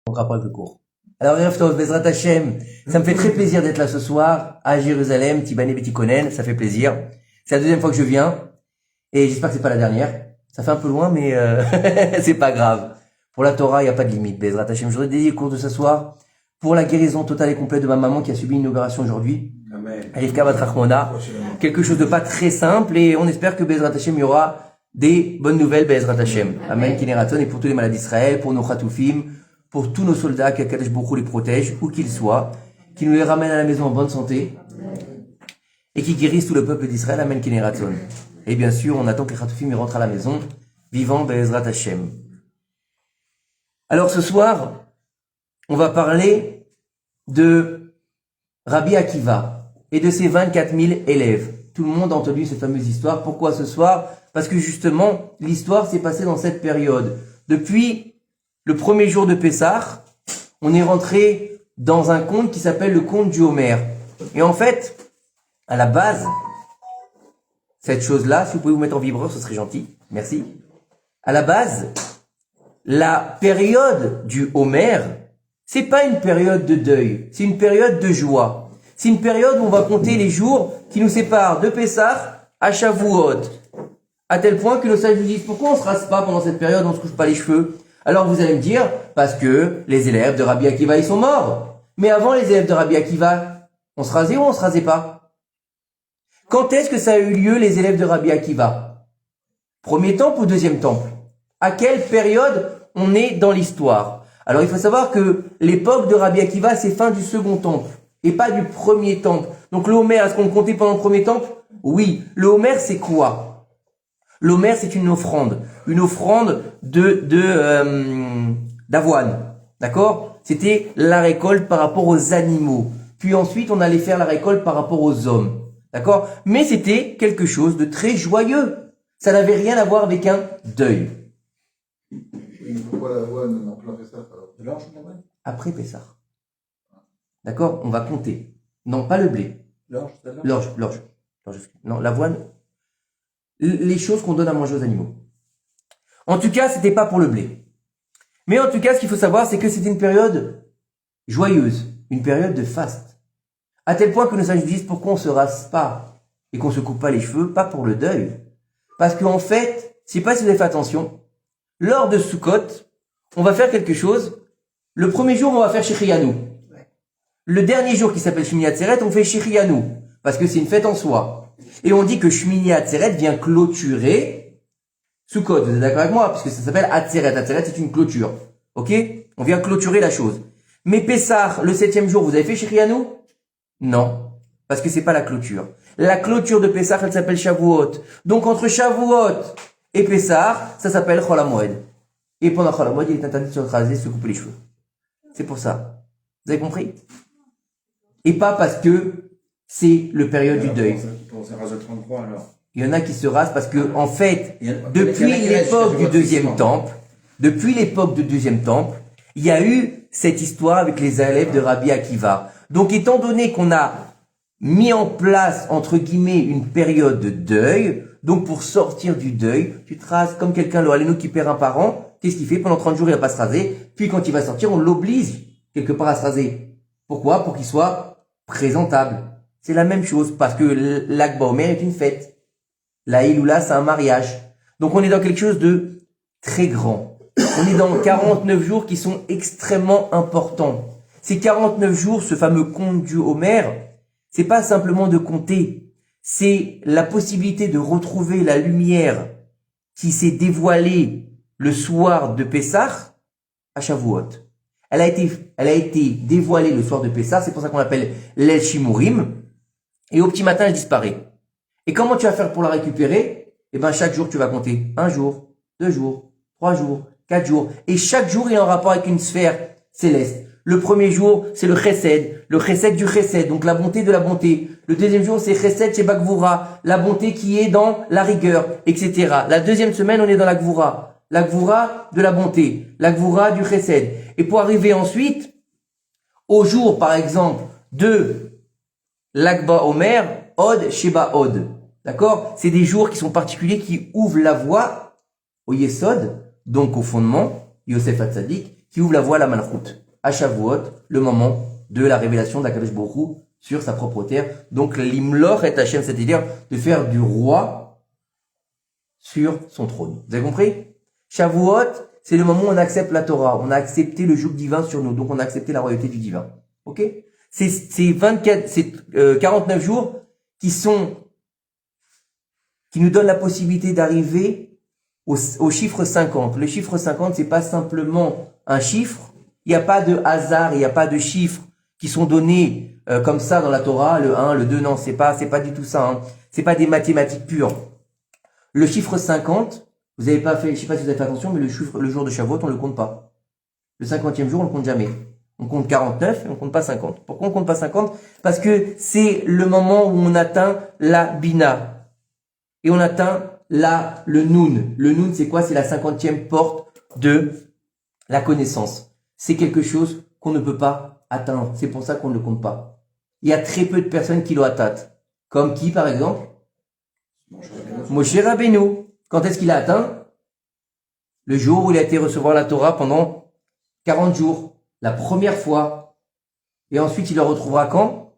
Donc après le cours. Alors, Erev Tov, Bezrat Hashem, ça me fait très plaisir d'être là ce soir, à Jérusalem, Tibane Betikonen, ça fait plaisir. C'est la deuxième fois que je viens, et j'espère que c'est pas la dernière. Ça fait un peu loin, mais c'est pas grave. Pour la Torah, il n'y a pas de limite, Bezrat Hashem. Je voudrais dédier le cours de ce soir pour la guérison totale et complète de ma maman qui a subi une opération aujourd'hui. Rivka Bat Rachmona. Quelque chose de pas très simple, et on espère que Bezrat Hashem, il y aura des bonnes nouvelles, Bezrat Hashem. Amen, Kineraton, et pour tous les malades d'Israël, pour nos Khatoufim, pour tous nos soldats, qu'Akadosh Baruch Hu les protège, où qu'ils soient, qui nous les ramène à la maison en bonne santé, et qui guérissent tout le peuple d'Israël, Amen, Kineraton. Et bien sûr, on attend que les Khatoufim rentrent à la maison, vivant Bezrat Hashem. Alors ce soir, on va parler de Rabbi Akiva et de ses 24 000 élèves. Tout le monde a entendu cette fameuse histoire. Pourquoi ce soir? Parce que justement, l'histoire s'est passée dans cette période. Depuis le premier jour de Pessah, on est rentré dans un conte qui s'appelle le conte du Homer. Et en fait, à la base, cette chose-là, si vous pouvez vous mettre en vibreur, ce serait gentil. Merci. À la base, la période du Homer, c'est pas une période de deuil, c'est une période de joie. C'est une période où on va compter les jours qui nous séparent de Pessah à Shavuot. À tel point que nos sages nous disent, pourquoi on se rase pas pendant cette période, on se couche pas les cheveux? Alors vous allez me dire, parce que les élèves de Rabbi Akiva, ils sont morts. Mais avant les élèves de Rabbi Akiva, on se rasait ou on se rasait pas? Quand est-ce que ça a eu lieu, les élèves de Rabbi Akiva? Premier temple ou deuxième temple? À quelle période on est dans l'histoire? Alors il faut savoir que l'époque de Rabbi Akiva, c'est fin du second temple, et pas du premier temple. Donc le Homer, est-ce qu'on le comptait pendant le premier temple? Oui. Le Homer, c'est quoi? L'Homer, c'est une offrande d'avoine, d'accord? C'était la récolte par rapport aux animaux. Puis ensuite, on allait faire la récolte par rapport aux hommes, d'accord? Mais c'était quelque chose de très joyeux. Ça n'avait rien à voir avec un deuil. Pourquoi l'avoine en plein Pessah alors? De l'orge l'avoine? Après Pessah. D'accord? On va compter. Non, pas le blé. L'orge. Non, l'avoine. Les choses qu'on donne à manger aux animaux. En tout cas, c'était pas pour le blé. Mais en tout cas, ce qu'il faut savoir, c'est que c'était une période joyeuse, une période de faste. À tel point que nos sages disent pourquoi on se rase pas et qu'on se coupe pas les cheveux, pas pour le deuil. Parce qu'en fait, je sais pas si vous avez fait attention, lors de Sukkot, on va faire quelque chose. Le premier jour, on va faire Shechianu. Le dernier jour qui s'appelle Shmini Atzeret, on fait Shechianu. Parce que c'est une fête en soi. Et on dit que Shmini Atzeret vient clôturer Sukkot. Vous êtes d'accord avec moi? Puisque ça s'appelle Atzeret. Atzeret, c'est une clôture. Ok? On vient clôturer la chose. Mais Pessah, le 7e jour, vous avez fait Shechianu? Non. Parce que c'est pas la clôture. La clôture de Pessah, elle s'appelle Shavuot. Donc entre Shavuot et Pessah, ça s'appelle Chol HaMoed. Et pendant Chol HaMoed, il est interdit de se raser, de se couper les cheveux. C'est pour ça. Vous avez compris? Et pas parce que c'est le période du deuil. On se rase 33 alors. Il y en a qui se rasent parce que, en fait, depuis l'époque du deuxième temple, il y a eu cette histoire avec les élèves de Rabbi Akiva. Donc, étant donné qu'on a mis en place, entre guillemets, une période de deuil, donc pour sortir du deuil, tu te rases comme quelqu'un, le Halénou qui perd un parent, qu'est-ce qu'il fait? Pendant 30 jours, il va pas se raser. Puis quand il va sortir, on l'oblige quelque part à se raser. Pourquoi? Pour qu'il soit présentable. C'est la même chose, parce que l'Akba Omer est une fête. La Iloula, c'est un mariage. Donc on est dans quelque chose de très grand. On est dans 49 jours qui sont extrêmement importants. Ces 49 jours, ce fameux conte du Homer, c'est pas simplement de compter. C'est la possibilité de retrouver la lumière qui s'est dévoilée le soir de Pessah à Shavuot. Elle a été dévoilée le soir de Pessah, c'est pour ça qu'on l'appelle l'El Shimurim. Et au petit matin, elle disparaît. Et comment tu vas faire pour la récupérer? Eh ben, chaque jour, tu vas compter 1 jour, 2 jours, 3 jours, 4 jours. Et chaque jour, il est en rapport avec une sphère céleste. Le premier jour, c'est le chesed du chesed, donc la bonté de la bonté. Le deuxième jour, c'est chesed chez Gvura, la bonté qui est dans la rigueur, etc. La deuxième semaine, on est dans la Gvura de la bonté, la Gvura du chesed. Et pour arriver ensuite, au jour, par exemple, de l'Akba Omer, Od Sheba Od. D'accord? C'est des jours qui sont particuliers, qui ouvrent la voie au Yesod, donc au fondement, Yosef Hatzadik, qui ouvre la voie à la Malchut. À Shavuot, le moment de la révélation d'Akadosh Baruch Hu sur sa propre terre. Donc, l'imloch et Hachem, c'est-à-dire de faire du roi sur son trône. Vous avez compris? Shavuot, c'est le moment où on accepte la Torah. On a accepté le joug divin sur nous. Donc, on a accepté la royauté du divin. Ok? C'est 49 jours qui nous donnent la possibilité d'arriver au chiffre 50. Le chiffre 50, c'est pas simplement un chiffre. Il n'y a pas de hasard, il n'y a pas de chiffres qui sont donnés comme ça dans la Torah, le 1, le 2, non, c'est pas du tout ça. Hein. C'est pas des mathématiques pures. Le chiffre 50, vous avez pas fait, je sais pas si vous avez fait attention, mais le jour de Shavuot, on le compte pas. Le 50e jour, on le compte jamais. On compte 49 et on compte pas 50. Pourquoi on compte pas 50? Parce que c'est le moment où on atteint la Bina. Et on atteint le Nun. Le Nun, c'est quoi? C'est la 50e porte de la connaissance. C'est quelque chose qu'on ne peut pas atteindre. C'est pour ça qu'on ne le compte pas. Il y a très peu de personnes qui l'ont atteint. Comme qui, par exemple? Moshe Rabbeinu. Quand est-ce qu'il a atteint? Le jour où il a été recevoir la Torah pendant 40 jours. La première fois. Et ensuite, il le retrouvera quand?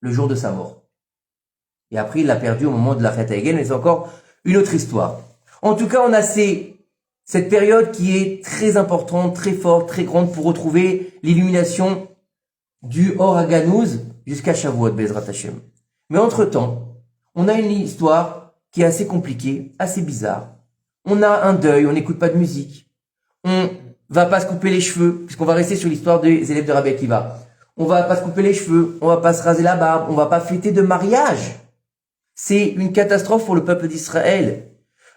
Le jour de sa mort. Et après, il l'a perdu au moment de la Chet HaEgel, mais c'est encore une autre histoire. En tout cas, on a cette période qui est très importante, très forte, très grande pour retrouver l'illumination du Or HaGanouz jusqu'à Shavuot, Bezrat Hashem. Mais entre-temps, on a une histoire qui est assez compliquée, assez bizarre. On a un deuil, on n'écoute pas de musique. On va pas se couper les cheveux, puisqu'on va rester sur l'histoire des élèves de Rabbi Akiva. On va pas se couper les cheveux, on va pas se raser la barbe, on va pas fêter de mariage. C'est une catastrophe pour le peuple d'Israël.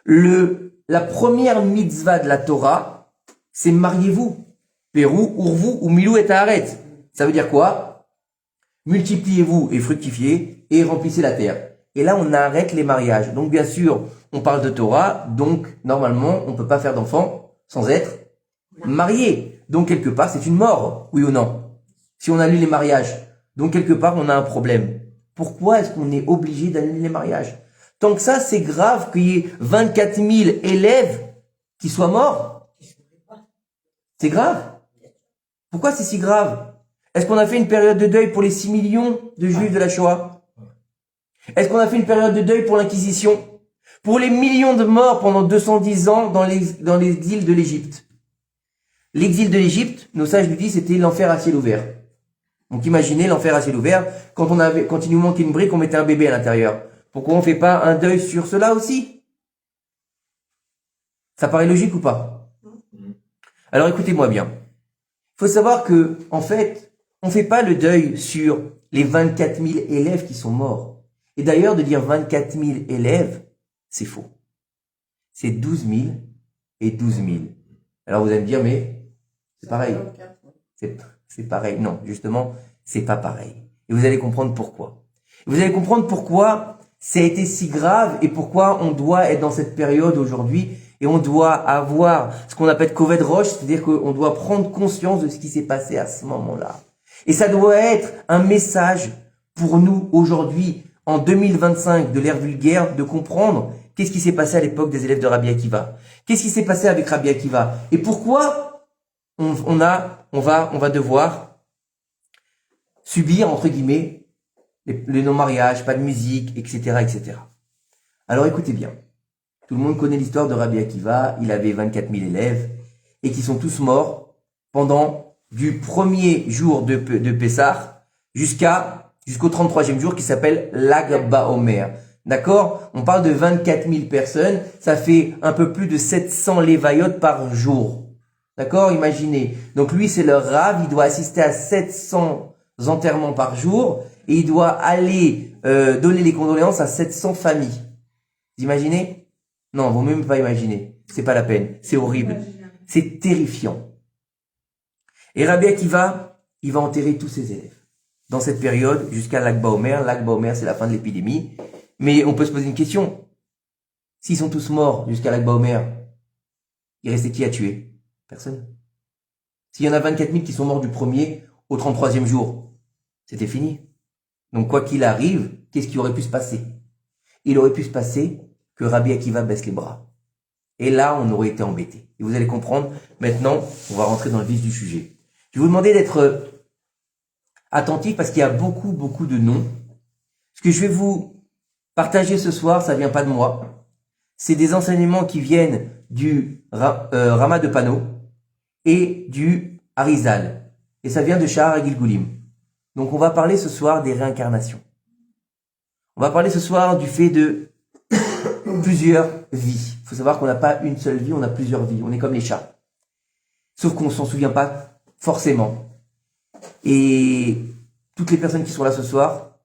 La première mitzvah de la Torah, c'est mariez-vous. Pérou, Urvu ou Milou et Taharet. Ça veut dire quoi? Multipliez-vous et fructifiez et remplissez la terre. Et là, on arrête les mariages. Donc, bien sûr, on parle de Torah. Donc, normalement, on peut pas faire d'enfants sans être marié. Donc, quelque part, c'est une mort. Oui ou non? Si on annule les mariages. Donc, quelque part, on a un problème. Pourquoi est-ce qu'on est obligé d'annuler les mariages? Tant que ça, c'est grave qu'il y ait 24 000 élèves qui soient morts. C'est grave. Pourquoi c'est si grave? Est-ce qu'on a fait une période de deuil pour les 6 millions de juifs de la Shoah? Est-ce qu'on a fait une période de deuil pour l'Inquisition? Pour les millions de morts pendant 210 ans dans l'exil de l'Égypte. L'exil de l'Égypte, nos sages nous disent, c'était l'enfer à ciel ouvert. Donc imaginez l'enfer à ciel ouvert, quand il nous manquait une brique, on mettait un bébé à l'intérieur. Pourquoi on fait pas un deuil sur cela aussi? Ça paraît logique ou pas? Alors écoutez-moi bien. Il faut savoir que, en fait, on fait pas le deuil sur les 24 000 élèves qui sont morts. Et d'ailleurs, de dire 24 000 élèves, c'est faux. C'est 12 000 et 12 000. Alors vous allez me dire, mais c'est pareil. C'est pareil. Non, justement, c'est pas pareil. Et vous allez comprendre pourquoi. Vous allez comprendre pourquoi ça a été si grave et pourquoi on doit être dans cette période aujourd'hui et on doit avoir ce qu'on appelle Koved Rosh, c'est-à-dire qu'on doit prendre conscience de ce qui s'est passé à ce moment-là. Et ça doit être un message pour nous aujourd'hui, en 2025, de l'ère vulgaire, de comprendre qu'est-ce qui s'est passé à l'époque des élèves de Rabbi Akiva. Qu'est-ce qui s'est passé avec Rabbi Akiva et pourquoi on va devoir subir, entre guillemets, les non-mariages, pas de musique, etc., etc. Alors écoutez bien. Tout le monde connaît l'histoire de Rabbi Akiva. Il avait 24 000 élèves et qui sont tous morts pendant du premier jour de Pessah jusqu'au 33e jour qui s'appelle Lag BaOmer. D'accord? On parle de 24 000 personnes. Ça fait un peu plus de 700 lévayotes par jour. D'accord? Imaginez. Donc lui, c'est le Rav. Il doit assister à 700 enterrements par jour et il doit aller donner les condoléances à 700 familles. Vous imaginez? Non, vous même pas imaginer. C'est pas la peine. C'est horrible. C'est terrifiant. Et Rabbi Akiva, il va enterrer tous ses élèves. Dans cette période, jusqu'à Lag BaOmer. Lag BaOmer, c'est la fin de l'épidémie. Mais on peut se poser une question. S'ils sont tous morts jusqu'à Lag BaOmer, il restait qui à tuer? Personne. S'il y en a 24 000 qui sont morts du premier au 33e jour, c'était fini. Donc quoi qu'il arrive, qu'est-ce qui aurait pu se passer? Il aurait pu se passer que Rabbi Akiva baisse les bras. Et là, on aurait été embêté. Et vous allez comprendre, maintenant, on va rentrer dans le vif du sujet. Je vais vous demander d'être attentif parce qu'il y a beaucoup, beaucoup de noms. Ce que je vais vous partager ce soir, ça vient pas de moi. C'est des enseignements qui viennent du Rama de Pano et du Harizal. Et ça vient de Shahar Gilgulim. Donc on va parler ce soir des réincarnations. On va parler ce soir du fait de plusieurs vies. Il faut savoir qu'on n'a pas une seule vie, on a plusieurs vies. On est comme les chats. Sauf qu'on s'en souvient pas forcément. Et toutes les personnes qui sont là ce soir,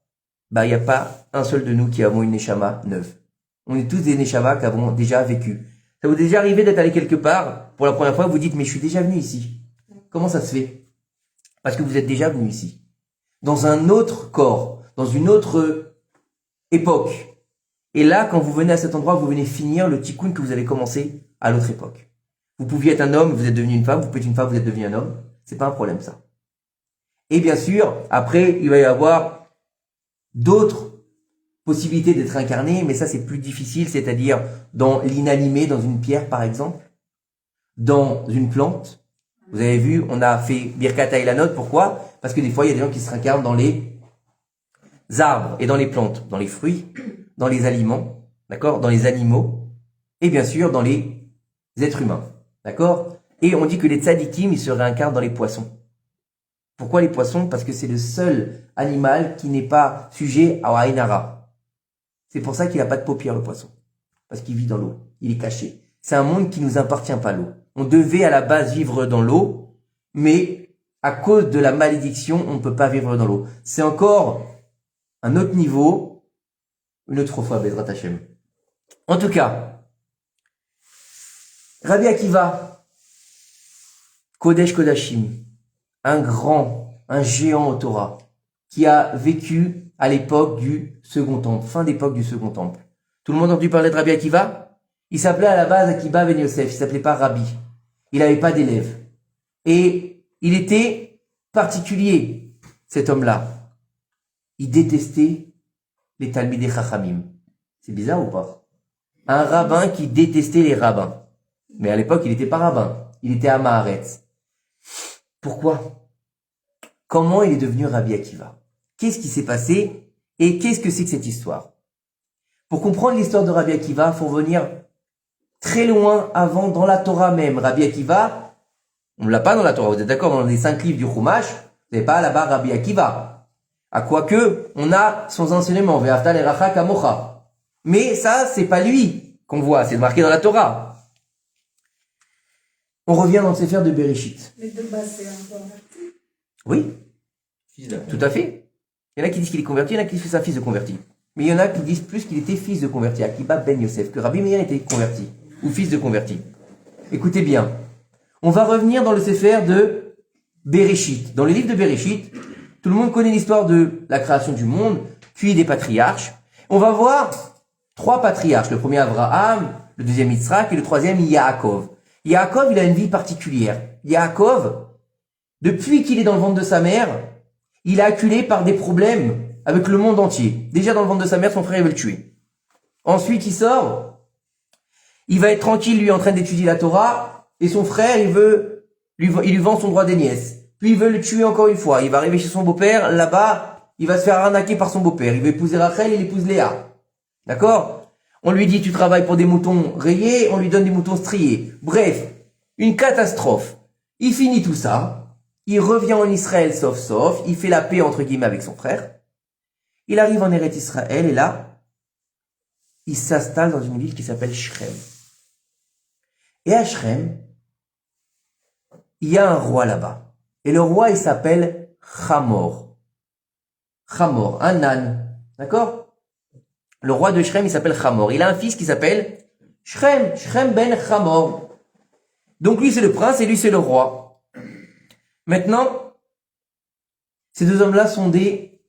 il n'y a pas un seul de nous qui avons une Neshama neuve. On est tous des Neshama qui avons déjà vécu. Ça vous est déjà arrivé d'être allé quelque part, pour la première fois, vous dites, mais je suis déjà venu ici. Comment ça se fait? Parce que vous êtes déjà venu ici. Dans un autre corps, dans une autre époque. Et là, quand vous venez à cet endroit, vous venez finir le tikkun que vous avez commencé à l'autre époque. Vous pouviez être un homme, vous êtes devenu une femme, vous pouvez être une femme, vous êtes devenu un homme. C'est pas un problème, ça. Et bien sûr, après, il va y avoir d'autres possibilités d'être incarné, mais ça, c'est plus difficile, c'est-à-dire dans l'inanimé, dans une pierre, par exemple, dans une plante. Vous avez vu, on a fait Birkat Hailanot, pourquoi? Parce que des fois, il y a des gens qui se réincarnent dans les arbres et dans les plantes, dans les fruits, dans les aliments, d'accord, dans les animaux, et bien sûr dans les êtres humains, d'accord. Et on dit que les tzadikim, ils se réincarnent dans les poissons. Pourquoi les poissons? Parce que c'est le seul animal qui n'est pas sujet à Ainara. C'est pour ça qu'il n'a pas de paupières, le poisson, parce qu'il vit dans l'eau, il est caché. C'est un monde qui nous appartient pas, l'eau. On devait à la base vivre dans l'eau, mais à cause de la malédiction, on ne peut pas vivre dans l'eau. C'est encore un autre niveau, une autre fois, Bezrat Hashem. En tout cas, Rabbi Akiva, Kodesh Kodashim, un géant au Torah, qui a vécu à l'époque du Second Temple, fin d'époque du Second Temple. Tout le monde a entendu parler de Rabbi Akiva? Il s'appelait à la base Akiba Ben Yosef, il s'appelait pas Rabbi. Il n'avait pas d'élèves. Et il était particulier, cet homme-là. Il détestait les Talmidei Chachamim. C'est bizarre ou pas? Un rabbin qui détestait les rabbins. Mais à l'époque, il n'était pas rabbin. Il était à Maharetz. Pourquoi? Comment il est devenu Rabbi Akiva? Qu'est-ce qui s'est passé? Et qu'est-ce que c'est que cette histoire? Pour comprendre l'histoire de Rabbi Akiva, il faut revenir très loin avant dans la Torah même. Rabbi Akiva, on ne l'a pas dans la Torah. Vous êtes d'accord? Dans les 5 livres du Chumash, vous n'avez pas là-bas Rabbi Akiva. À quoi que, on a son enseignement, Ve'afta l'eracha kamocha. Mais ça, c'est pas lui qu'on voit, c'est marqué dans la Torah. On revient dans le Sefer de Bereshit. Mais de base, c'est un converti. Oui, tout à fait. Il y en a qui disent qu'il est converti, il y en a qui disent que c'est un fils de converti. Mais il y en a qui disent plus qu'il était fils de converti, Akiba Ben Yosef, que Rabbi Meir était converti, ou fils de converti. Écoutez bien, on va revenir dans le Sefer de Bereshit. Dans le livre de Bereshit, tout le monde connaît l'histoire de la création du monde, puis des patriarches. On va voir 3 patriarches. Le premier Abraham, le deuxième Yitzhak et le troisième Yaakov. Yaakov, il a une vie particulière. Yaakov, depuis qu'il est dans le ventre de sa mère, il est acculé par des problèmes avec le monde entier. Déjà dans le ventre de sa mère, son frère il veut le tuer. Ensuite, il sort, il va être tranquille, lui, en train d'étudier la Torah, et son frère, il lui vend son droit d'aînesse. Puis il veut le tuer encore une fois. Il va arriver chez son beau-père, là-bas, il va se faire arnaquer par son beau-père. Il veut épouser Rachel, il épouse Léa. D'accord? On lui dit, tu travailles pour des moutons rayés, on lui donne des moutons striés. Bref, une catastrophe. Il finit tout ça, il revient en Israël sauf, il fait la paix entre guillemets avec son frère. Il arrive en Eretz Israël et là, il s'installe dans une ville qui s'appelle Shrem. Et à Shrem, il y a un roi là-bas. Et le roi, il s'appelle Hamor. Hamor, un âne. D'accord? Le roi de Shrem, il s'appelle Hamor. Il a un fils qui s'appelle Shrem ben Hamor. Donc lui, c'est le prince et lui, c'est le roi. Maintenant, ces deux hommes-là sont des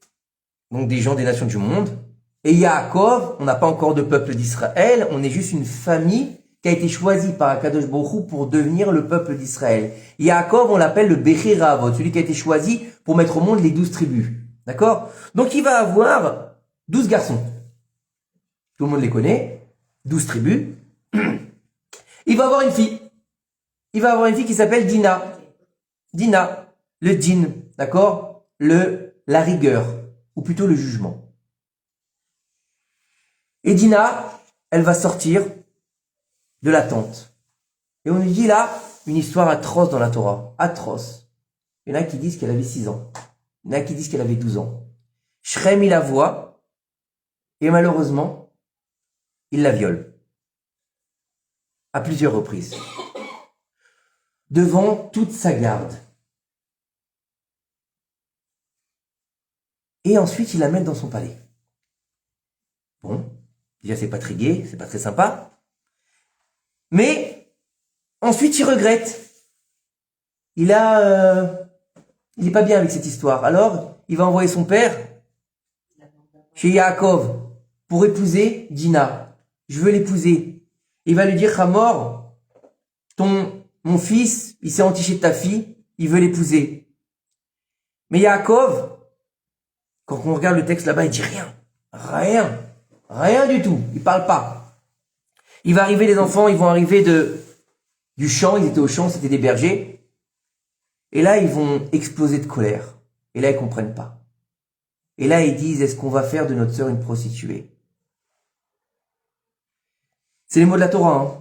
gens des nations du monde. Et Yaakov, on n'a pas encore de peuple d'Israël, on est juste une famille qui a été choisie par Akadosh Baruch Hu pour devenir le peuple d'Israël. Yaakov, on l'appelle le Bechir Avot, celui qui a été choisi pour mettre au monde les 12 tribus. D'accord? Donc il va avoir 12 garçons. Tout le monde les connaît. 12 tribus. Il va avoir une fille. Il va avoir une fille qui s'appelle Dina. Dina, le din, d'accord? La rigueur, ou plutôt le jugement. Et Dina, elle va sortir de la tente. Et on lui dit là, une histoire atroce dans la Torah. Atroce. Il y en a qui disent qu'elle avait 6 ans. Il y en a qui disent qu'elle avait 12 ans. Shrem, il la voit, et malheureusement, il la viole. À plusieurs reprises. Devant toute sa garde. Et ensuite, il la mène dans son palais. Bon, déjà c'est pas très gai, c'est pas très sympa. Mais, ensuite il regrette. Il est pas bien avec cette histoire. Alors, il va envoyer son père chez Yaakov pour épouser Dina. Je veux l'épouser. Il va lui dire, Hamor, mon fils, il s'est entiché de ta fille, il veut l'épouser. Mais Yaakov, quand on regarde le texte là-bas, il dit rien. Rien du tout. Il parle pas. Il va arriver, les enfants, ils vont arriver du champ, ils étaient au champ, c'était des bergers. Et là, ils vont exploser de colère. Et là, ils comprennent pas. Et là, ils disent, est-ce qu'on va faire de notre sœur une prostituée? C'est les mots de la Torah, hein.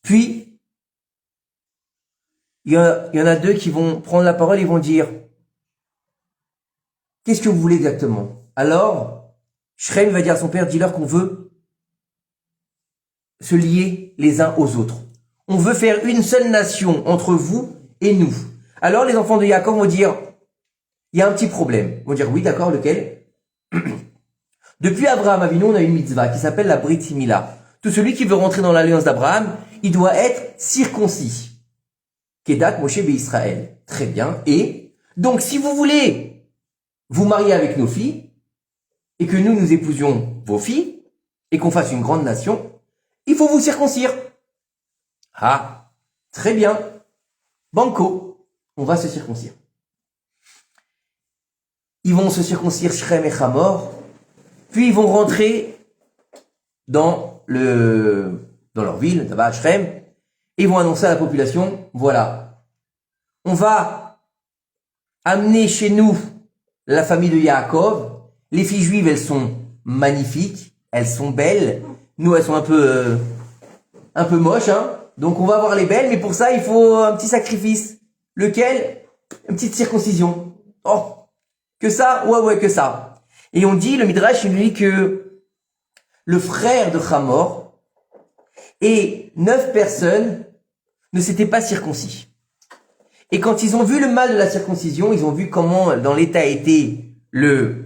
Puis, il y en a 2 qui vont prendre la parole et vont dire, qu'est-ce que vous voulez exactement? Alors, Shrem va dire à son père, dis-leur qu'on veut se lier les uns aux autres. On veut faire une seule nation entre vous et nous. Alors les enfants de Yaakov vont dire, il y a un petit problème. Ils vont dire, oui, d'accord, lequel? Depuis Abraham Avinu, on a une mitzvah qui s'appelle la Brit Mila. Tout celui qui veut rentrer dans l'alliance d'Abraham, il doit être circoncis. Kedat Moshe Israël. Très bien. Et donc, si vous voulez vous marier avec nos filles, et que nous épousions vos filles, et qu'on fasse une grande nation, il faut vous circoncire. Ah, très bien. Banco, on va se circoncire. Ils vont se circoncire Shrem et Hamor, puis ils vont rentrer dans leur ville, Tava Shrem, et ils vont annoncer à la population, voilà, on va amener chez nous la famille de Yaakov. Les filles juives, elles sont magnifiques, elles sont belles. Nous, elles sont un peu moches, hein. Donc, on va voir les belles, mais pour ça, il faut un petit sacrifice. Lequel? Une petite circoncision. Oh, que ça? Ouais, que ça. Et on dit, le Midrash, il dit que le frère de Hamor et 9 personnes ne s'étaient pas circoncis. Et quand ils ont vu le mal de la circoncision, ils ont vu comment dans l'état était le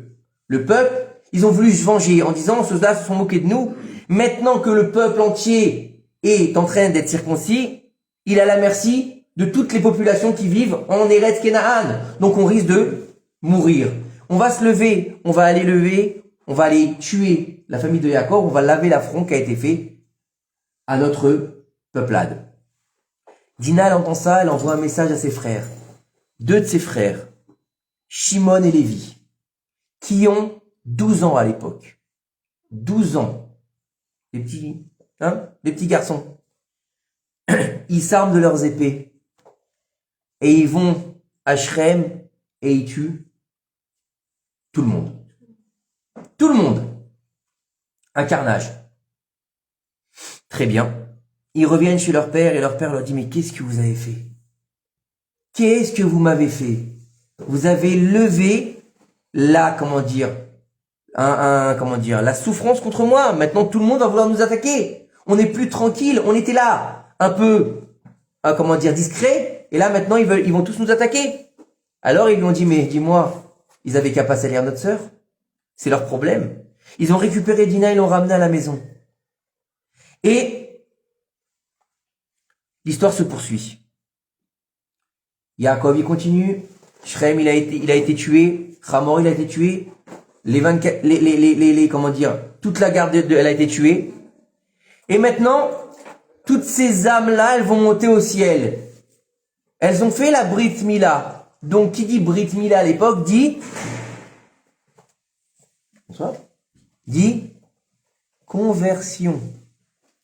peuple, ils ont voulu se venger en disant, ceux-là se sont moqués de nous. Maintenant que le peuple entier est en train d'être circoncis, il a la merci de toutes les populations qui vivent en Eretz Kenaan. Donc on risque de mourir. On va se lever, on va aller tuer la famille de Yaakov, on va laver l'affront qui a été fait à notre peuplade. Dina, elle entend ça, elle envoie un message à ses frères. 2 de ses frères, Shimon et Lévi, qui ont 12 ans à l'époque. 12 ans. Les petits garçons. Ils s'arment de leurs épées. Et ils vont à Shrem et ils tuent tout le monde. Tout le monde. Un carnage. Très bien. Ils reviennent chez leur père et leur père leur dit, mais qu'est-ce que vous avez fait? Qu'est-ce que vous m'avez fait? Vous avez levé la souffrance contre moi. Maintenant, tout le monde va vouloir nous attaquer. On n'est plus tranquille. On était là, un peu, discret. Et là, maintenant, ils vont tous nous attaquer. Alors, ils lui ont dit, mais dis-moi, ils avaient qu'à pas salir notre sœur. C'est leur problème. Ils ont récupéré Dina, ils l'ont ramenée à la maison. Et l'histoire se poursuit. Yaakov, il continue. Shrem, il a été tué. Hamor, il a été tué. Les 24, toute la garde elle a été tuée. Et maintenant, toutes ces âmes-là, elles vont monter au ciel. Elles ont fait la Brit Mila. Donc, qui dit Brit Mila à l'époque, dit conversion.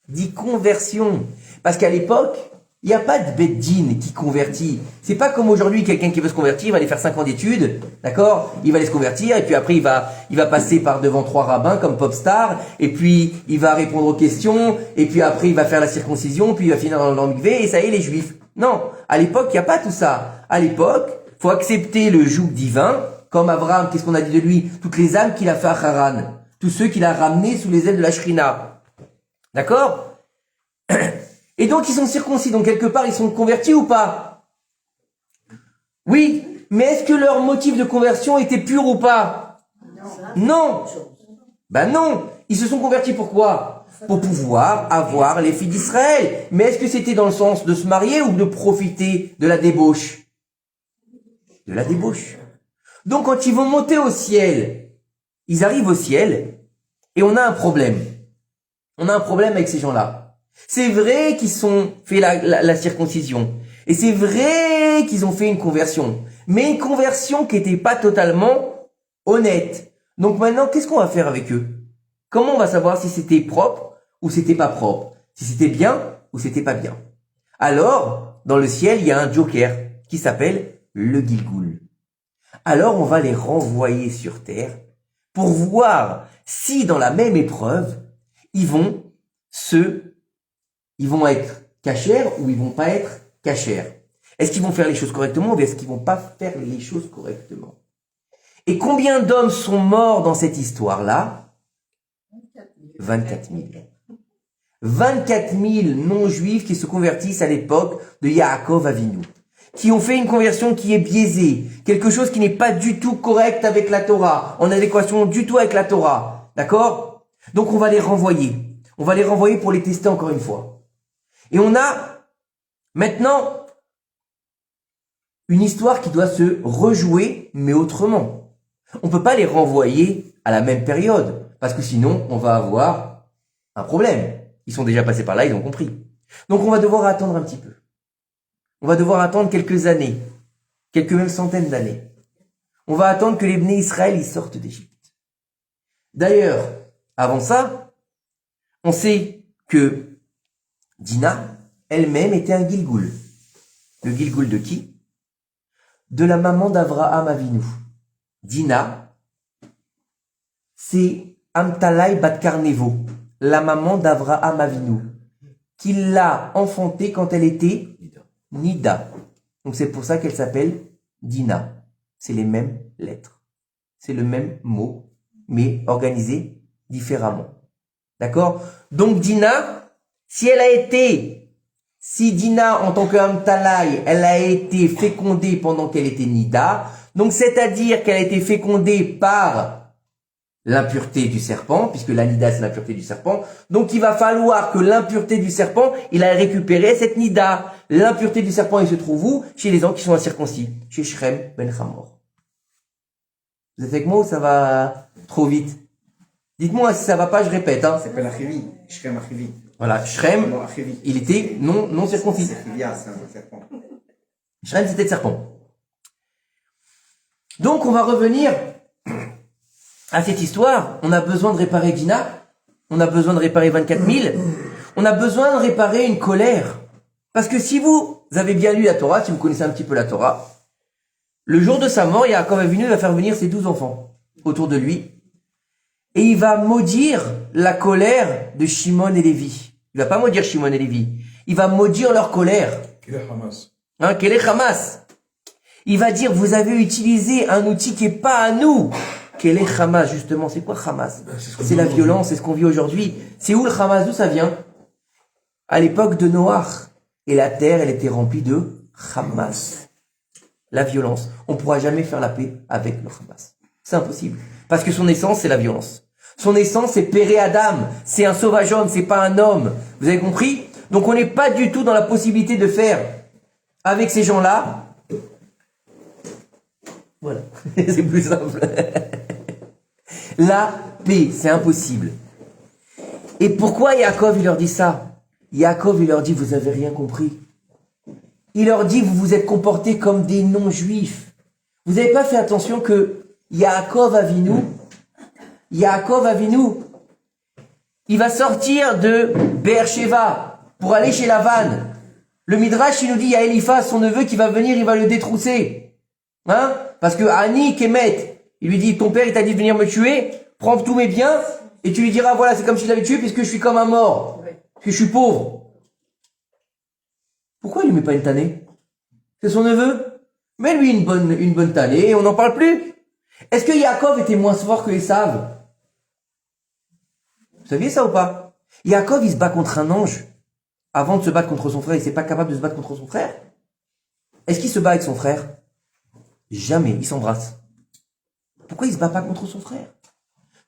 dit conversion. Parce qu'à l'époque, il n'y a pas de beddin qui convertit. C'est pas comme aujourd'hui, quelqu'un qui veut se convertir, il va aller faire 5 ans d'études, d'accord? Il va aller se convertir, et puis après, il va passer par devant 3 rabbins comme Popstar, et puis il va répondre aux questions, et puis après, il va faire la circoncision, puis il va finir dans l'ambiguïté, et ça y est, les juifs. Non. À l'époque, il n'y a pas tout ça. À l'époque, faut accepter le joug divin, comme Abraham, qu'est-ce qu'on a dit de lui? Toutes les âmes qu'il a fait à Haran. Tous ceux qu'il a ramenés sous les ailes de la Shrina. D'accord? Et donc, ils sont circoncis. Donc, quelque part, ils sont convertis ou pas? Oui. Mais est-ce que leur motif de conversion était pur ou pas? Non. Ben non. Ils se sont convertis pourquoi? Pour pouvoir avoir les filles d'Israël. Mais est-ce que c'était dans le sens de se marier ou de profiter de la débauche? De la débauche. Donc, quand ils vont monter au ciel, ils arrivent au ciel et on a un problème. On a un problème avec ces gens-là. C'est vrai qu'ils ont fait la circoncision. Et c'est vrai qu'ils ont fait une conversion. Mais une conversion qui n'était pas totalement honnête. Donc maintenant, qu'est-ce qu'on va faire avec eux? Comment on va savoir si c'était propre ou c'était pas propre? Si c'était bien ou c'était pas bien? Alors, dans le ciel, il y a un joker qui s'appelle le Gilgoul. Alors on va les renvoyer sur terre pour voir si dans la même épreuve, ils vont être cachers ou ils vont pas être cachers. Est-ce qu'ils vont faire les choses correctement ou est-ce qu'ils vont pas faire les choses correctement? Et combien d'hommes sont morts dans cette histoire-là? 24 000. 24 000 non-juifs qui se convertissent à l'époque de Yaakov Avinu, qui ont fait une conversion qui est biaisée, quelque chose qui n'est pas du tout correct avec la Torah, en adéquation du tout avec la Torah. D'accord? Donc on va les renvoyer. On va les renvoyer pour les tester encore une fois. Et on a maintenant une histoire qui doit se rejouer, mais autrement. On ne peut pas les renvoyer à la même période, parce que sinon on va avoir un problème. Ils sont déjà passés par là, ils ont compris. Donc on va devoir attendre un petit peu. On va devoir attendre quelques années, quelques même centaines d'années. On va attendre que les Bnei Israël ils sortent d'Égypte. D'ailleurs, avant ça, on sait que Dina, elle-même, était un Gilgoul. Le Gilgoul de qui? De la maman d'Avraham Avinu. Dina, c'est Amtalai Bat Karnevo, la maman d'Avraham Avinu, qui l'a enfantée quand elle était Nida. Donc c'est pour ça qu'elle s'appelle Dina. C'est les mêmes lettres. C'est le même mot, mais organisé différemment. D'accord? Donc Dina, si Dina en tant qu'Amtalai, elle a été fécondée pendant qu'elle était Nida, donc c'est-à-dire qu'elle a été fécondée par l'impureté du serpent, puisque la Nida c'est l'impureté du serpent, donc il va falloir que l'impureté du serpent, il a récupéré cette Nida. L'impureté du serpent, il se trouve où? Chez les gens qui sont incirconcis, chez Shrem ben Hamor. Vous êtes avec moi ou ça va trop vite? Dites-moi si ça va pas, je répète. Ça s'appelle Achivi, Shrem Achivi. Voilà, Shrem, il était non circoncis. C'est un serpent. Shrem, c'était le serpent. Donc, on va revenir à cette histoire. On a besoin de réparer Dina. On a besoin de réparer 24 000. On a besoin de réparer une colère. Parce que si vous avez bien lu la Torah, si vous connaissez un petit peu la Torah, le jour de sa mort, Yaakov Avinu va faire venir ses 12 enfants autour de lui. Et il va maudire la colère de Shimon et Lévi. Il va pas maudire Shimon et Lévi. Il va maudire leur colère. Quel est Hamas? Quel est Hamas? Il va dire, vous avez utilisé un outil qui est pas à nous. Quel est Hamas, justement? C'est quoi Hamas? C'est la violence, c'est ce qu'on vit aujourd'hui. C'est où le Hamas? D'où ça vient? À l'époque de Noach. Et la terre, elle était remplie de Hamas. La violence. On ne pourra jamais faire la paix avec le Hamas. C'est impossible. Parce que son essence, c'est la violence. Son essence, c'est Péré Adam. C'est un sauvage homme, c'est pas un homme. Vous avez compris? Donc on n'est pas du tout dans la possibilité de faire avec ces gens-là. Voilà. C'est plus simple. La paix, c'est impossible. Et pourquoi Yaakov, il leur dit ça? Yaakov, il leur dit, vous avez rien compris. Il leur dit, vous vous êtes comportés comme des non-juifs. Vous n'avez pas fait attention que Yaakov Avinu, il va sortir de Beersheva pour aller chez Lavan. Le Midrash, il nous dit, il y a Eliphaz, son neveu, qui va venir, il va le détrousser. Hein? Parce que Ani Kemet, il lui dit, ton père, il t'a dit de venir me tuer, prends tous mes biens, et tu lui diras, voilà, c'est comme si je l'avais tué, puisque je suis comme un mort, parce que je suis pauvre. Pourquoi il lui met pas une tannée? C'est son neveu? Mets-lui une bonne tannée, et on n'en parle plus. Est-ce que Yaakov était moins fort que Esav? Vous saviez ça ou pas? Yaakov, il se bat contre un ange. Avant de se battre contre son frère, il n'est pas capable de se battre contre son frère. Est-ce qu'il se bat avec son frère? Jamais, il s'embrasse. Pourquoi il se bat pas contre son frère?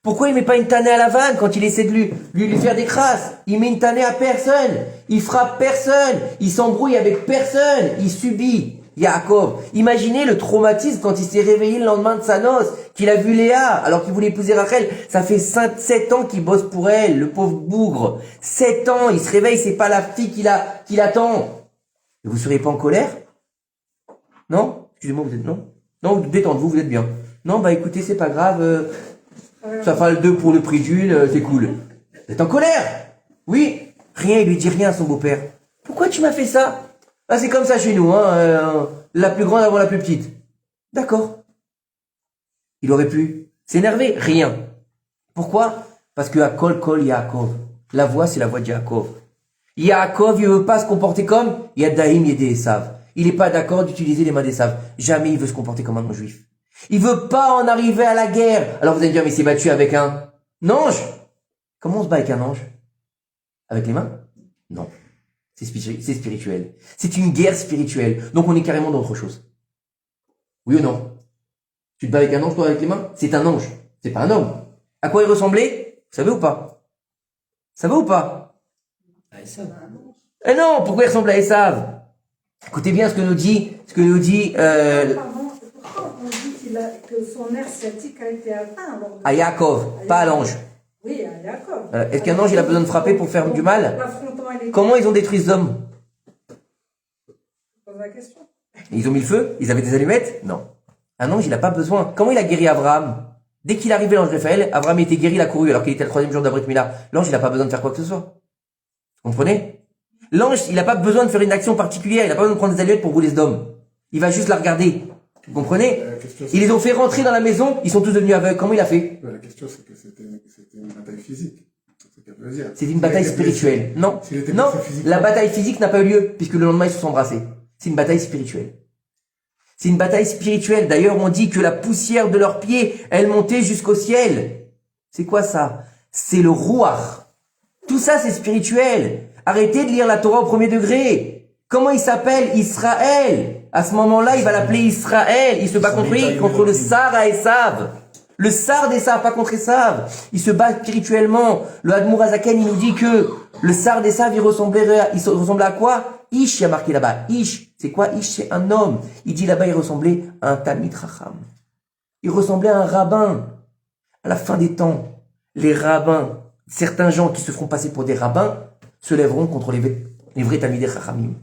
Pourquoi il met pas une tannée à la vanne quand il essaie de lui faire des crasses? Il met une tannée à personne. Il frappe personne. Il s'embrouille avec personne. Il subit. Yaakov. Imaginez le traumatisme quand il s'est réveillé le lendemain de sa noce, qu'il a vu Léa, alors qu'il voulait épouser Rachel. Ça fait 7 ans qu'il bosse pour elle, le pauvre bougre. 7 ans, il se réveille, c'est pas la fille qu'il attend. Et vous seriez pas en colère? Non? Excusez-moi, vous êtes, non? Non, détendez-vous, vous êtes bien. Non, bah écoutez, c'est pas grave, ça fera le 2 pour le prix d'une, c'est cool. Vous êtes en colère? Oui. Rien, il lui dit rien à son beau-père. Pourquoi tu m'as fait ça? Ah, c'est comme ça chez nous, hein, la plus grande avant la plus petite. D'accord. Il aurait pu s'énerver, rien. Pourquoi? Parce que Akol Kol Yaakov. La voix, c'est la voix de Yaakov. Yaakov, il veut pas se comporter comme Yadaim Yedé Esav. Il n'est pas d'accord d'utiliser les mains d'Esav. Jamais il veut se comporter comme un non-juif. Il veut pas en arriver à la guerre. Alors vous allez me dire, mais il s'est battu avec un ange. Comment on se bat avec un ange? Avec les mains? Non. C'est spirituel. C'est une guerre spirituelle. Donc on est carrément dans autre chose. Oui ou non? Tu te bats avec un ange, toi, avec les mains? C'est un ange. C'est pas un homme. À quoi il ressemblait? Vous savez ou pas? Ça va ou pas? À Esav. Eh non, pourquoi il ressemble à Esav? Écoutez bien ce que nous dit, Pardon, pourquoi on dit que son nerf sciatique a été atteint alors à Yaakov, pas à l'ange. Oui, à Yaakov. Est-ce qu'un ange, il a besoin de frapper pour faire du mal? Comment ils ont détruit ce homme? Je pose la question. Ils ont mis le feu? Ils avaient des allumettes? Non. Un ange, il n'a pas besoin. Comment il a guéri Abraham? Dès qu'il arrivait l'ange Raphaël, Abraham était guéri, il a couru, alors qu'il était le 3e jour d'Abrit Mila. L'ange, il n'a pas besoin de faire quoi que ce soit. Vous comprenez? L'ange, il n'a pas besoin de faire une action particulière, il n'a pas besoin de prendre des allumettes pour brûler ce homme. Il va juste la regarder. Vous comprenez? Ils les ont fait rentrer dans la maison, ils sont tous devenus aveugles. Comment il a fait? La question, c'est que c'était une bataille physique. C'est ce qu'elle veut dire. C'est une bataille spirituelle. Non. Non, la bataille physique n'a pas eu lieu, puisque le lendemain, ils se sont embrassés. C'est une bataille spirituelle. C'est une bataille spirituelle. D'ailleurs, on dit que la poussière de leurs pieds, elle montait jusqu'au ciel. C'est quoi ça? C'est le rouach. Tout ça, c'est spirituel. Arrêtez de lire la Torah au premier degré. Comment il s'appelle? Israël. À ce moment-là, il va l'appeler Israël. Il se bat contre le Sar à Esav. Le Sar d'Esav, pas contre Esav. Il se bat spirituellement. Le Admour Azaken, il nous dit que le Sar d'Esav, il ressemblait à quoi? Ish, il y a marqué là-bas. Ish, c'est quoi? Ish, c'est un homme. Il dit là-bas, il ressemblait à un Talmid Chacham. Il ressemblait à un rabbin. À la fin des temps, les rabbins, certains gens qui se feront passer pour des rabbins, se lèveront contre les vrais Talmidei Chachamim.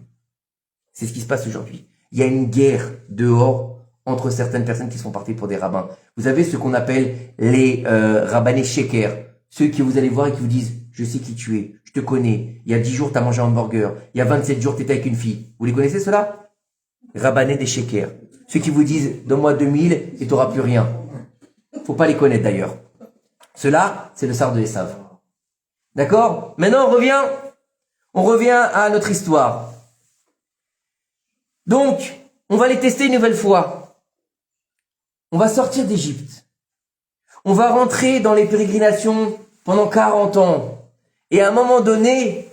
C'est ce qui se passe aujourd'hui. Il y a une guerre dehors entre certaines personnes qui sont parties pour des rabbins. Vous avez ce qu'on appelle les rabbanés sheker, ceux qui vous allez voir et qui vous disent « Je sais qui tu es, je te connais, il y a 10 jours tu as mangé un hamburger, il y a 27 jours tu étais avec une fille. » Vous les connaissez ceux-là? Rabbanés des sheker. Ceux qui vous disent « Donne-moi 2000 et tu n'auras plus rien. » Faut pas les connaître d'ailleurs. Ceux-là, c'est le Sar de Esav. D'accord? Maintenant on revient à notre histoire. Donc, on va les tester une nouvelle fois. On va sortir d'Égypte. On va rentrer dans les pérégrinations pendant 40 ans. Et à un moment donné,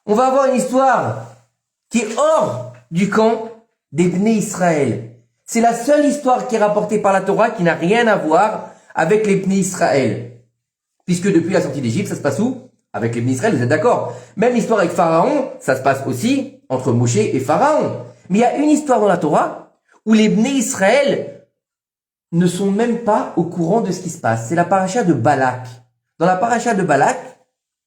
on va avoir une histoire qui est hors du camp des Bnei Israël. C'est la seule histoire qui est rapportée par la Torah qui n'a rien à voir avec les Bnei Israël. Puisque depuis la sortie d'Égypte, ça se passe où? Avec les Bnei Israël, vous êtes d'accord? Même l'histoire avec Pharaon, ça se passe aussi entre Moshe et Pharaon. Mais il y a une histoire dans la Torah où les Bnei Israël ne sont même pas au courant de ce qui se passe. C'est la paracha de Balak. Dans la paracha de Balak,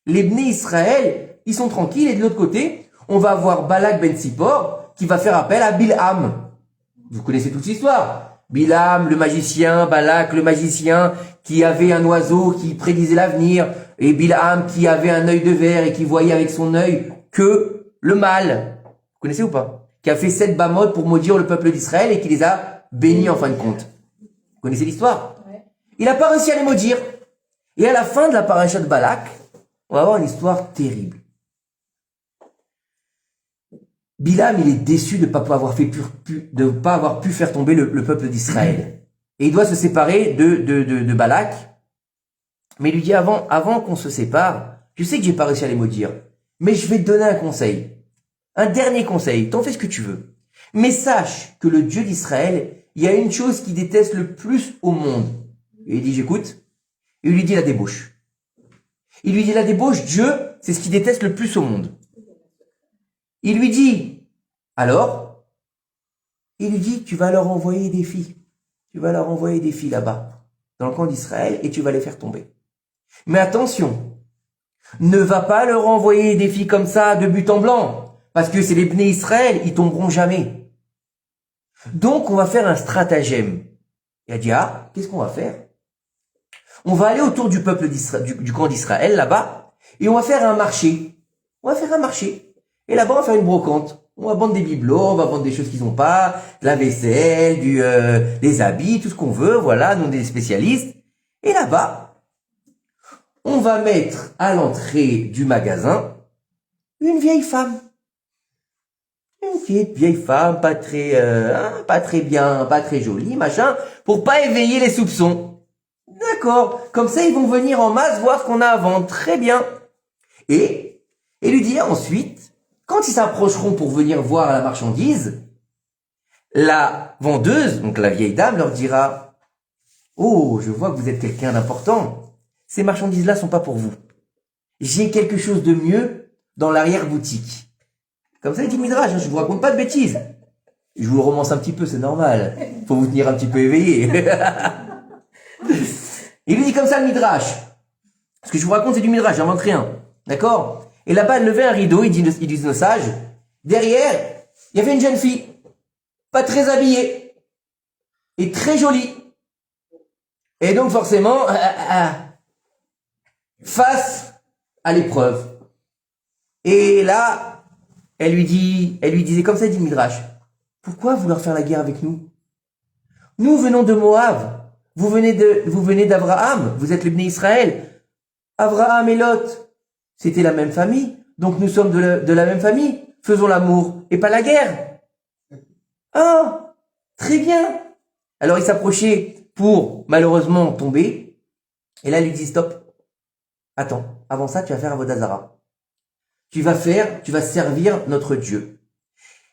les Bnei Israël, ils sont tranquilles et de l'autre côté, on va voir Balak ben Tsippor qui va faire appel à Bilham. Vous connaissez toute l'histoire. Bilam, le magicien, Balak, le magicien, qui avait un oiseau qui prédisait l'avenir, et Bilam qui avait un œil de verre et qui voyait avec son œil que le mal. Vous connaissez ou pas? Qui a fait 7 bamot pour maudire le peuple d'Israël et qui les a bénis en fin de compte. Vous connaissez l'histoire? Ouais. Il n'a pas réussi à les maudire. Et à la fin de la paracha de Balak, on va avoir une histoire terrible. Bilam, il est déçu de ne pas avoir pu faire tomber le peuple d'Israël. Et il doit se séparer de Balak. Mais il lui dit avant qu'on se sépare, je sais que j'ai pas réussi à les maudire, mais je vais te donner un conseil. Un dernier conseil. T'en fais ce que tu veux. Mais sache que le Dieu d'Israël, il y a une chose qu'il déteste le plus au monde. Et il dit, j'écoute. Et il lui dit la débauche. Il lui dit la débauche, Dieu, c'est ce qu'il déteste le plus au monde. Il lui dit, alors, il lui dit, tu vas leur envoyer des filles. Tu vas leur envoyer des filles là-bas, dans le camp d'Israël, et tu vas les faire tomber. Mais attention, ne va pas leur envoyer des filles comme ça, de but en blanc, parce que c'est les Bnei Israël, ils tomberont jamais. Donc, on va faire un stratagème. Il a dit, ah, qu'est-ce qu'on va faire? On va aller autour du peuple du camp d'Israël, là-bas, et on va faire un marché. On va faire un marché. Et là-bas, on va faire une brocante. On va vendre des bibelots, on va vendre des choses qu'ils n'ont pas, de la vaisselle, des habits, tout ce qu'on veut, voilà, nous, des spécialistes. Et là-bas, on va mettre à l'entrée du magasin une vieille femme. Une vieille femme, pas très bien, pas très jolie, machin, pour pas éveiller les soupçons. D'accord. Comme ça, ils vont venir en masse voir ce qu'on a à vendre. Très bien. Et lui dire ensuite, quand ils s'approcheront pour venir voir la marchandise, la vendeuse, donc la vieille dame, leur dira, oh, je vois que vous êtes quelqu'un d'important. Ces marchandises-là sont pas pour vous. J'ai quelque chose de mieux dans l'arrière-boutique. Comme ça, il dit Midrash, je vous raconte pas de bêtises. Je vous le romance un petit peu, c'est normal. Faut vous tenir un petit peu éveillé. Il lui dit comme ça le Midrash. Ce que je vous raconte, c'est du Midrash, j'invente rien. D'accord? Et là-bas, elle levait un rideau, il dit nos sages. Derrière, il y avait une jeune fille, pas très habillée, et très jolie. Et donc, forcément, face à l'épreuve. Et là, elle lui disait comme ça, dit Midrash, pourquoi vouloir faire la guerre avec nous? Nous venons de Moab. Vous venez d'Abraham. Vous êtes les Bnei Israël. Abraham et Lot, c'était la même famille. Donc nous sommes de la même famille. Faisons l'amour et pas la guerre. Ah, très bien. Alors il s'approchait pour malheureusement tomber. Et là, il lui dit stop. Attends, avant ça, tu vas faire Avodah Zara. Tu vas servir notre Dieu.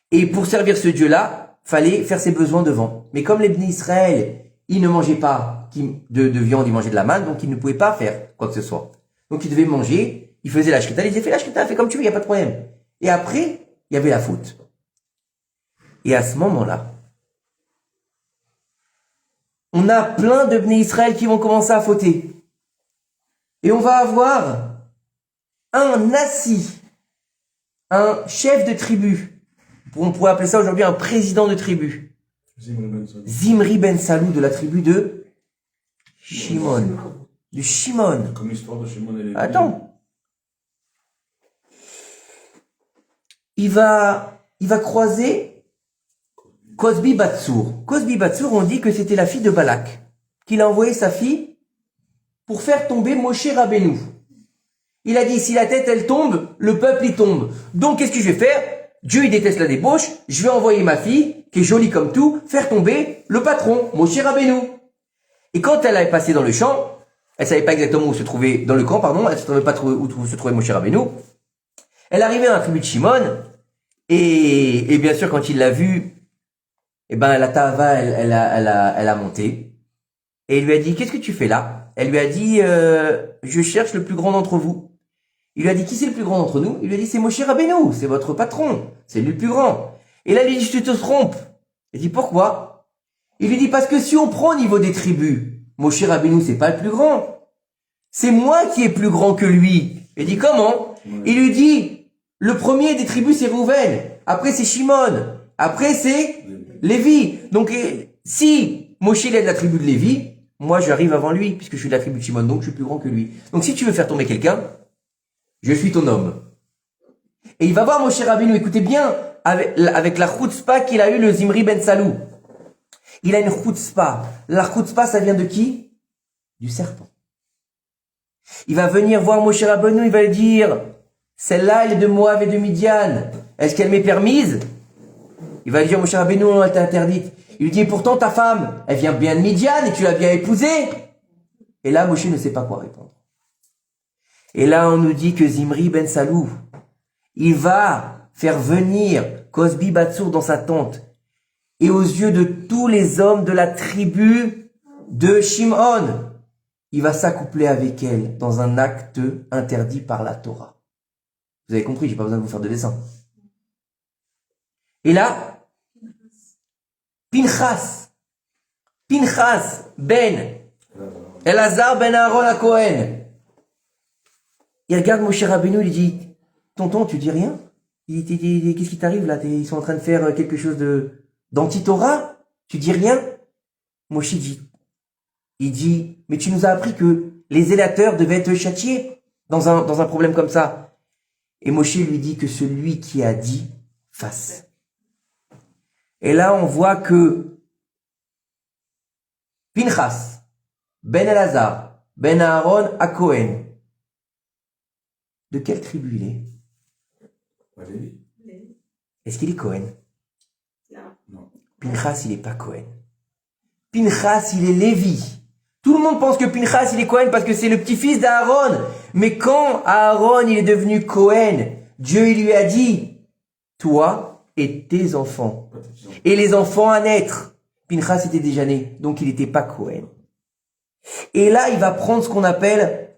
Et pour servir ce Dieu-là, fallait faire ses besoins devant. Mais comme les Bnei Israël, ils ne mangeaient pas de viande, ils mangeaient de la manne, donc ils ne pouvaient pas faire quoi que ce soit. Donc ils devaient manger, ils faisaient la shkita, ils disaient fais la shkita, fais comme tu veux, il n'y a pas de problème. Et après, il y avait la faute. Et à ce moment-là, on a plein de Bnei Israël qui vont commencer à fauter. Et on va avoir un nassi, un chef de tribu. On pourrait appeler ça aujourd'hui un président de tribu. Zimri ben Salou de la tribu de Shimon. Du Shimon. Comme l'histoire de Shimon et Lévi. Attends. Il va croiser Cosbi Batsour. Cosbi Batsour, on dit que c'était la fille de Balak, qu'il a envoyé sa fille pour faire tomber Moshe Rabbeinu. Il a dit, si la tête elle tombe, le peuple il tombe. Donc qu'est-ce que je vais faire? Dieu il déteste la débauche, je vais envoyer ma fille, qui est jolie comme tout, faire tomber le patron, Moshe Rabbeinu. Et quand elle est passée dans le champ, elle savait pas exactement où se trouvait, dans le camp, pardon, elle ne savait pas où se trouvait Moshe Rabbeinu. Elle arrivait dans la tribu de Shimon, et bien sûr quand il l'a vue, la tava, elle a monté. Et il lui a dit, qu'est-ce que tu fais là? Elle lui a dit, je cherche le plus grand d'entre vous. Il lui a dit, qui c'est le plus grand d'entre nous? Il lui a dit, c'est Moshe Rabbeinu, c'est votre patron, c'est lui le plus grand. Et là, il lui dit, tu te trompes. Il dit, pourquoi? Il lui dit, parce que si on prend au niveau des tribus, Moshe Rabbeinu, c'est pas le plus grand. C'est moi qui est plus grand que lui. Il dit, comment? Il lui dit, le premier des tribus, c'est Rouven. Après, c'est Shimon. Après, c'est Lévi. Donc, si Moshe il est de la tribu de Lévi, moi j'arrive avant lui, puisque je suis de la tribu de Shimon, donc je suis plus grand que lui. Donc si tu veux faire tomber quelqu'un, je suis ton homme. Et il va voir Moshe Rabbeinu, écoutez bien, avec la chutzpah qu'il a eu le Zimri ben Salou. Il a une chutzpah. La chutzpah, ça vient de qui? Du serpent. Il va venir voir Moshe Rabbeinu, il va lui dire, celle-là, elle est de Moab et de Midian. Est-ce qu'elle m'est permise? Il va lui dire, Moshe Rabbeinu, non, elle t'est interdite. Il lui dit, pourtant ta femme, elle vient bien de Midian et tu l'as bien épousée. Et là, Moshe ne sait pas quoi répondre. Et là, on nous dit que Zimri ben Salou, il va faire venir Cosbi Batsour dans sa tente. Et aux yeux de tous les hommes de la tribu de Shimon, il va s'accoupler avec elle dans un acte interdit par la Torah. Vous avez compris, j'ai pas besoin de vous faire de dessin. Et là, Pinchas ben Elazar ben Aaron à Cohen. Il regarde Moshe Rabbeinu, il dit, tonton, tu dis rien? Il dit, qu'est-ce qui t'arrive là? Ils sont en train de faire quelque chose d'anti-Torah? Tu dis rien? Moshe dit, mais tu nous as appris que les zélateurs devaient être châtiés dans un problème comme ça. Et Moshe lui dit que celui qui a dit, fasse. Et là, on voit que Pinchas, ben Elazar, ben Aaron à Cohen, de quelle tribu il est? Est-ce qu'il est Cohen? Non. Pinchas, il n'est pas Cohen. Pinchas, il est Lévi. Tout le monde pense que Pinchas, il est Cohen parce que c'est le petit-fils d'Aaron. Mais quand Aaron, il est devenu Cohen, Dieu, il lui a dit, toi et tes enfants. Et les enfants à naître. Pinchas était déjà né, donc il n'était pas Cohen. Et là, il va prendre ce qu'on appelle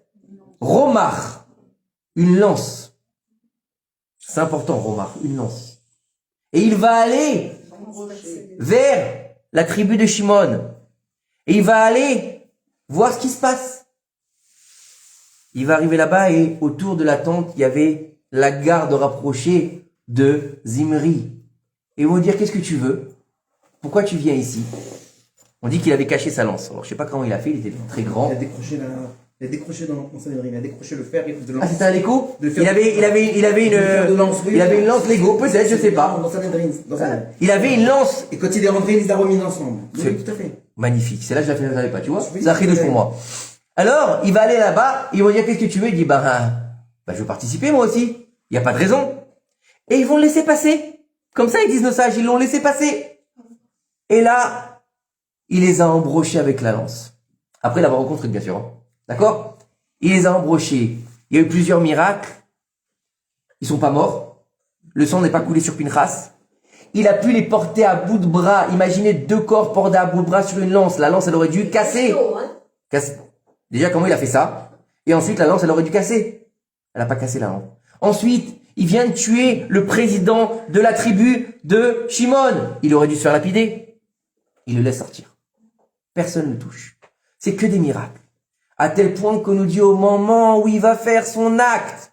Romar, une lance. C'est important, Romar, une lance. Et il va aller vers la tribu de Shimon. Et il va aller voir ce qui se passe. Il va arriver là-bas et autour de la tente, il y avait la garde rapprochée de Zimri. Et ils vont dire, qu'est-ce que tu veux? Pourquoi tu viens ici? On dit qu'il avait caché sa lance. Alors je sais pas comment il a fait, il était très grand. Il a décroché dans sa il a décroché le fer de lance. Ah, c'était un Lego? Il avait une lance Lego, peut-être, je sais pas. Dans sa Il avait une lance. Et quand il est rentré, il les a remis ensemble. Oui, tout à fait. Magnifique. C'est là que je la savais pas, tu vois? Ça a pris pour moi. Alors, il va aller là-bas, ils vont dire, qu'est-ce que tu veux? Il dit, je veux participer, moi aussi. Il n'y a pas de raison. Et ils vont le laisser passer. Comme ça, ils disent nos sages, ils l'ont laissé passer. Et là, il les a embrochés avec la lance. Après l'avoir reconstruite, bien sûr. Hein. D'accord? Il les a embrochés. Il y a eu plusieurs miracles. Ils sont pas morts. Le sang n'est pas coulé sur Pinchas. Il a pu les porter à bout de bras. Imaginez 2 corps portés à bout de bras sur une lance. La lance, elle aurait dû casser. Déjà, comment il a fait ça? Et ensuite, la lance, elle aurait dû casser. Elle n'a pas cassé la lance. Ensuite, il vient de tuer le président de la tribu de Shimon. Il aurait dû se faire lapider. Il le laisse sortir. Personne ne le touche. C'est que des miracles. À tel point qu'on nous dit au moment où il va faire son acte,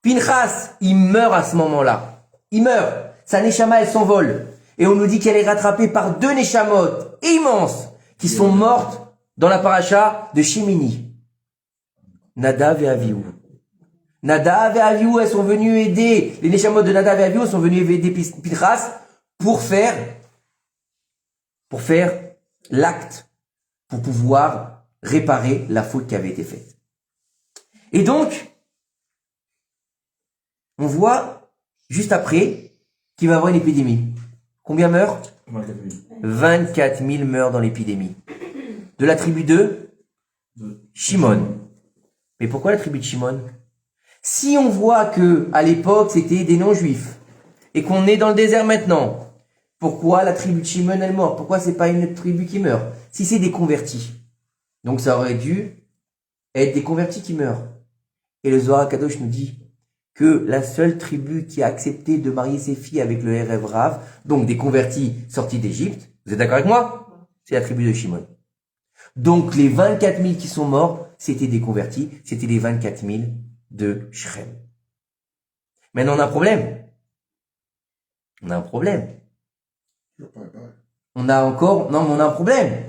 Pinchas, il meurt à ce moment-là. Il meurt. Sa neshama, elle s'envole. Et on nous dit qu'elle est rattrapée par 2 neshamot immenses qui sont mortes dans la paracha de Shemini. Nadav et Avihu. Nadav et Avihu, elles sont venues aider, les neshamot de Nadav et Avihu sont venues aider Pinchas pour faire l'acte, pour pouvoir réparer la faute qui avait été faite. Et donc, on voit, juste après, qu'il va y avoir une épidémie. Combien meurent? 24 000 meurent dans l'épidémie. De la tribu de Shimon. Mais pourquoi la tribu de Shimon? Si on voit que à l'époque c'était des non-juifs et qu'on est dans le désert maintenant, pourquoi la tribu de Shimon elle meurt? Pourquoi c'est pas une tribu qui meurt? Si c'est des convertis, donc ça aurait dû être des convertis qui meurent. Et le Zohar Kadosh nous dit que la seule tribu qui a accepté de marier ses filles avec le Erev Rav, donc des convertis sortis d'Égypte, vous êtes d'accord avec moi? C'est la tribu de Shimon. Donc les 24 000 qui sont morts, c'était des convertis, c'était les 24 000 de Shrem. Maintenant on a un problème. On a un problème. On a un problème.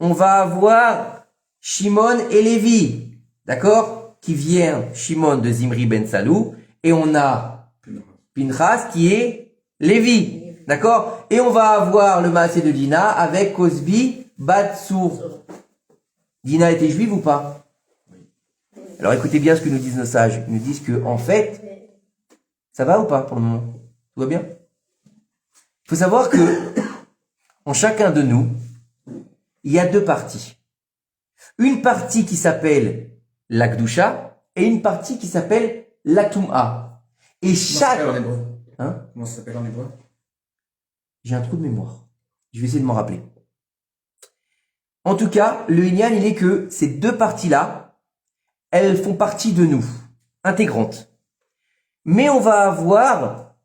on va avoir Shimon et Lévi, d'accord? Qui vient Shimon de Zimri ben Salou, et on a Pinchas qui est Lévi, d'accord? Et on va avoir le Maaseh de Dina avec Cosbi Batsour. Dina était juive ou pas? Alors écoutez bien ce que nous disent nos sages. Ils nous disent que, en fait, ça va ou pas pour le moment? Tout va bien? Il faut savoir que, en chacun de nous, il y a deux parties. Une partie qui s'appelle la Kdusha et une partie qui s'appelle la Tum'a. Et chaque... Comment ça s'appelle en hébreu? Hein? Comment ça s'appelle en hébreu? J'ai un trou de mémoire. Je vais essayer de m'en rappeler. En tout cas, le Inyan, il est que ces deux parties-là, elles font partie de nous, intégrantes. Mais on va avoir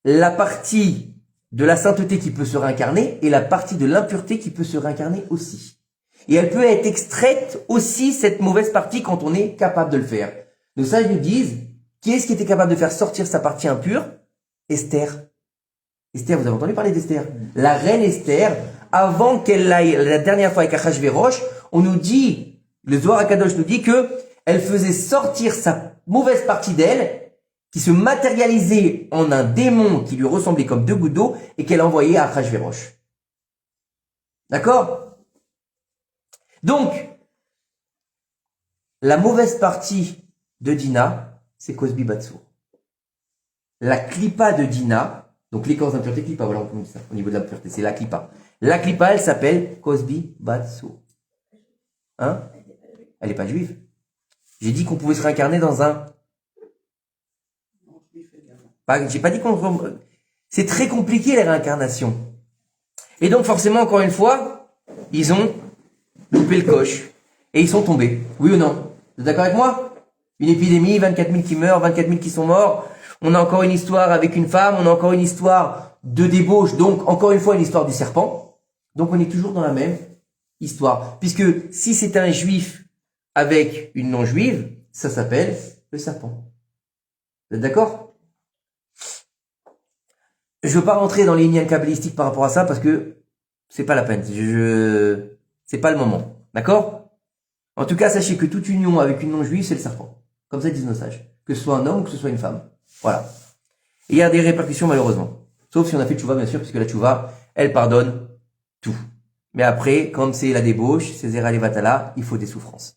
la partie de la sainteté qui peut se réincarner et la partie de l'impureté qui peut se réincarner aussi. Et elle peut être extraite aussi, cette mauvaise partie, quand on est capable de le faire. Nos sages nous disent, qui est-ce qui était capable de faire sortir sa partie impure? Esther. Esther, vous avez entendu parler d'Esther? La reine Esther, avant qu'elle aille la dernière fois avec Achashverosh, on nous dit, le Zohar HaKadosh nous dit que elle faisait sortir sa mauvaise partie d'elle, qui se matérialisait en un démon qui lui ressemblait comme deux gouttes d'eau et qu'elle envoyait à Achashverosh. D'accord? Donc, la mauvaise partie de Dina, c'est Cosbi Batsour. La clipa de Dina, donc l'écorce d'impureté clipa, voilà, on dit ça, au niveau de l'impureté, c'est la clipa. La clipa, elle s'appelle Cosbi Batsour. Hein? Elle n'est pas juive. J'ai dit qu'on pouvait se réincarner dans un... J'ai pas dit qu'on... C'est très compliqué, les réincarnations. Et donc, forcément, encore une fois, ils ont loupé le coche. Et ils sont tombés. Oui ou non? Vous êtes d'accord avec moi? Une épidémie, 24 000 qui meurent, 24 000 qui sont morts. On a encore une histoire avec une femme, on a encore une histoire de débauche, donc encore une fois une histoire du serpent. Donc on est toujours dans la même histoire. Puisque si c'est un juif avec une non-juive, ça s'appelle le serpent. Vous êtes d'accord? Je veux pas rentrer dans les lignes kabbalistiques par rapport à ça parce que c'est pas la peine. C'est pas le moment. D'accord? En tout cas, sachez que toute union avec une non-juive, c'est le serpent. Comme ça disent nos sages. Que ce soit un homme ou que ce soit une femme. Voilà. Et il y a des répercussions malheureusement. Sauf si on a fait tchouva, bien sûr, puisque la tchouva, elle pardonne tout. Mais après, quand c'est la débauche, c'est Zera Levatala, il faut des souffrances.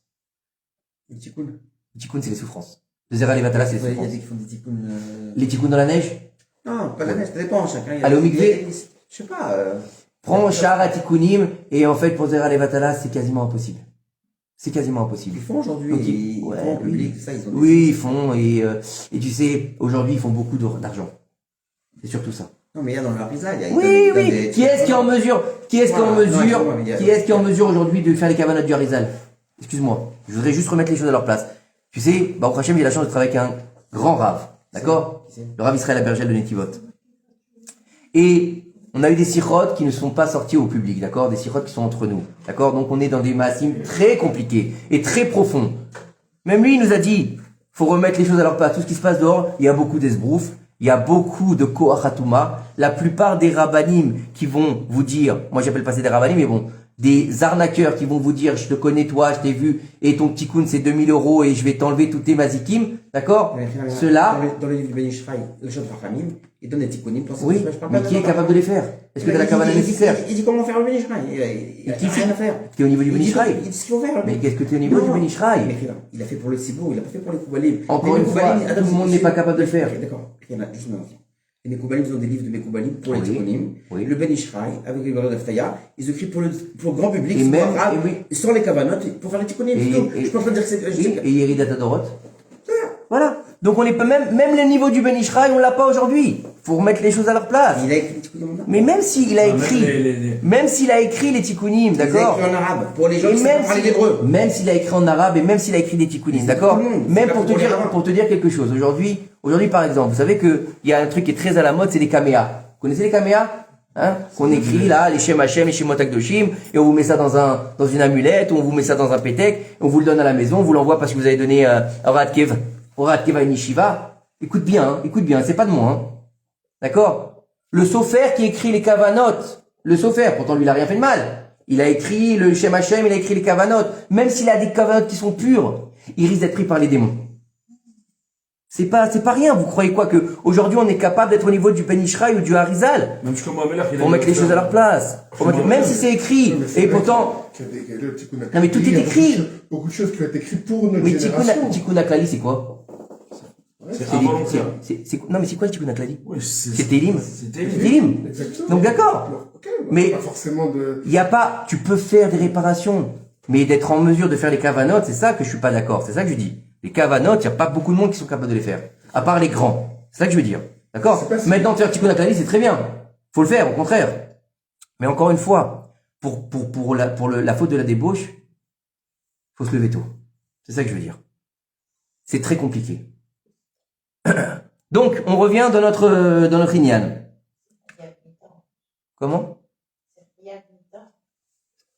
Les tikkun. Les tikkun, c'est les souffrances. Le Zera Levatala, c'est les Il y a souffrances. des qui font des tikkun. Les tikkun dans la neige? Non, pas la neige, ça dépend, chacun. Aller au mikvé? Je sais pas. Prends Shahar Atikunim, et en fait, pour Zera Levatala, c'est quasiment impossible. C'est quasiment impossible. Ils font aujourd'hui, Donc, ils ouais, font en oui. public, ça, ils ont Oui, ils font, et tu sais, aujourd'hui, ils font beaucoup d'argent. C'est surtout ça. Non, mais il y a dans leur visa, il y a. Oui, oui. Qui est-ce qui est en mesure, qui est-ce qui est en mesure aujourd'hui de faire les cavanotes du Harizal? Excuse-moi. Je voudrais juste remettre les choses à leur place. Tu sais, Baruch Hashem, j'ai la chance de travailler avec un grand rave. D'accord? Le rave Israël Abergel de Netivot. Et on a eu des sirotes qui ne sont pas sortis au public, d'accord? Des sirotes qui sont entre nous, d'accord? Donc on est dans des massim très compliqués et très profonds. Même lui, il nous a dit, faut remettre les choses à leur place. Tout ce qui se passe dehors, il y a beaucoup d'esbrouf, il y a beaucoup de koachatuma. La plupart des rabbanim qui vont vous dire, moi j'appelle pas ça des rabbanim, mais bon, des arnaqueurs qui vont vous dire, je te connais toi, je t'ai vu, et ton petit koun c'est 2000 € et je vais t'enlever tous tes mazikim, d'accord? Ceux-là, Dans le livre du Ben Ishraï, le Shot Rachamim, il donne des tikkunim pour oui, mais qui est capable de les faire? Est-ce que t'as la kavana nécessaire? Il dit comment faire le Ben Ishraï. Il a rien à faire. T'es au niveau du Ben Ishraï. Il dit ce qu'il faut faire. Mais qu'est-ce que t'es au niveau du Ben Ishraï? Il a fait pour le Sibour, il a pas fait pour les Koubalim. Encore une fois, tout le monde n'est pas capable de le faire. D'accord, il y en a juste maintenant. Les Mekoubalim, ils ont des livres de Mekoubalim pour les Oui, tikkunim. oui. Le Ben Ishraï, avec les Gorod d'Aftaya, ils écrivent pour le grand public, Et sans même- arabe, et oui. sans les kavanotes, pour faire les tikkunim. Et- c'est tout. et- Je peux pas dire que c'est. Et Yeri Datadorot. Voilà. Donc on est pas même le niveau du Ben Ishraï, on l'a pas aujourd'hui. Faut remettre les choses à leur place. Il a écrit les tikkunim. Mais même s'il a écrit, même s'il a écrit les tikkunim, Il a d'accord? écrit en arabe. Pour les gens Et qui savent parler l'hébreu. même s'il a écrit en arabe et même s'il a écrit des tikkunim, C'est d'accord? tout le monde, c'est Même pas pour pour les rabbins. te dire quelque chose. Aujourd'hui, par exemple, vous savez que il y a un truc qui est très à la mode, c'est les caméas. Vous connaissez les caméas? Hein? Qu'on écrit là, les Shem Hashem, les Shemot Akdoshim, et on vous met ça dans une amulette, ou on vous met ça dans un pétek, et on vous le donne à la maison, on vous l'envoie parce que vous avez donné Orat Keva et Yeshiva. Écoute bien, c'est pas de moi, hein. D'accord? Le Sofer qui écrit les Kavanot, le Sofer, pourtant lui il a rien fait de mal. Il a écrit le Shem Hashem, il a écrit les Kavanot. Même s'il a des Kavanot qui sont purs, il risque d'être pris par les démons. C'est pas rien. Vous croyez quoi que aujourd'hui on est capable d'être au niveau du Ben Ishraï ou du Harizal pour mettre les choses à leur place. Même si c'est écrit. Et pourtant. Non mais tout est écrit. Beaucoup de choses qui ont été écrites pour notre Oui, génération. Tikkun HaKlali, c'est quoi? C'est involontaire. Non mais c'est quoi le Tikkun HaKlali? Oui, C'est Télim. C'est Télim. Télim. Exactement. Donc d'accord. Alors, ok, Mais pas forcément de. il y a pas. Tu peux faire des réparations, mais d'être en mesure de faire les Kavanot, c'est ça que je suis pas d'accord. C'est ça que je dis. Les Kavanot, il y a pas beaucoup de monde qui sont capables de les faire, à part les grands. C'est ça que je veux dire. D'accord? C'est pas si- Maintenant faire Tikkun HaKlali, c'est très bien. Faut le faire, au contraire. Mais encore une fois, pour la faute de la débauche, faut se lever tôt. C'est ça que je veux dire. C'est très compliqué. Donc, on revient dans notre Inyan. Comment?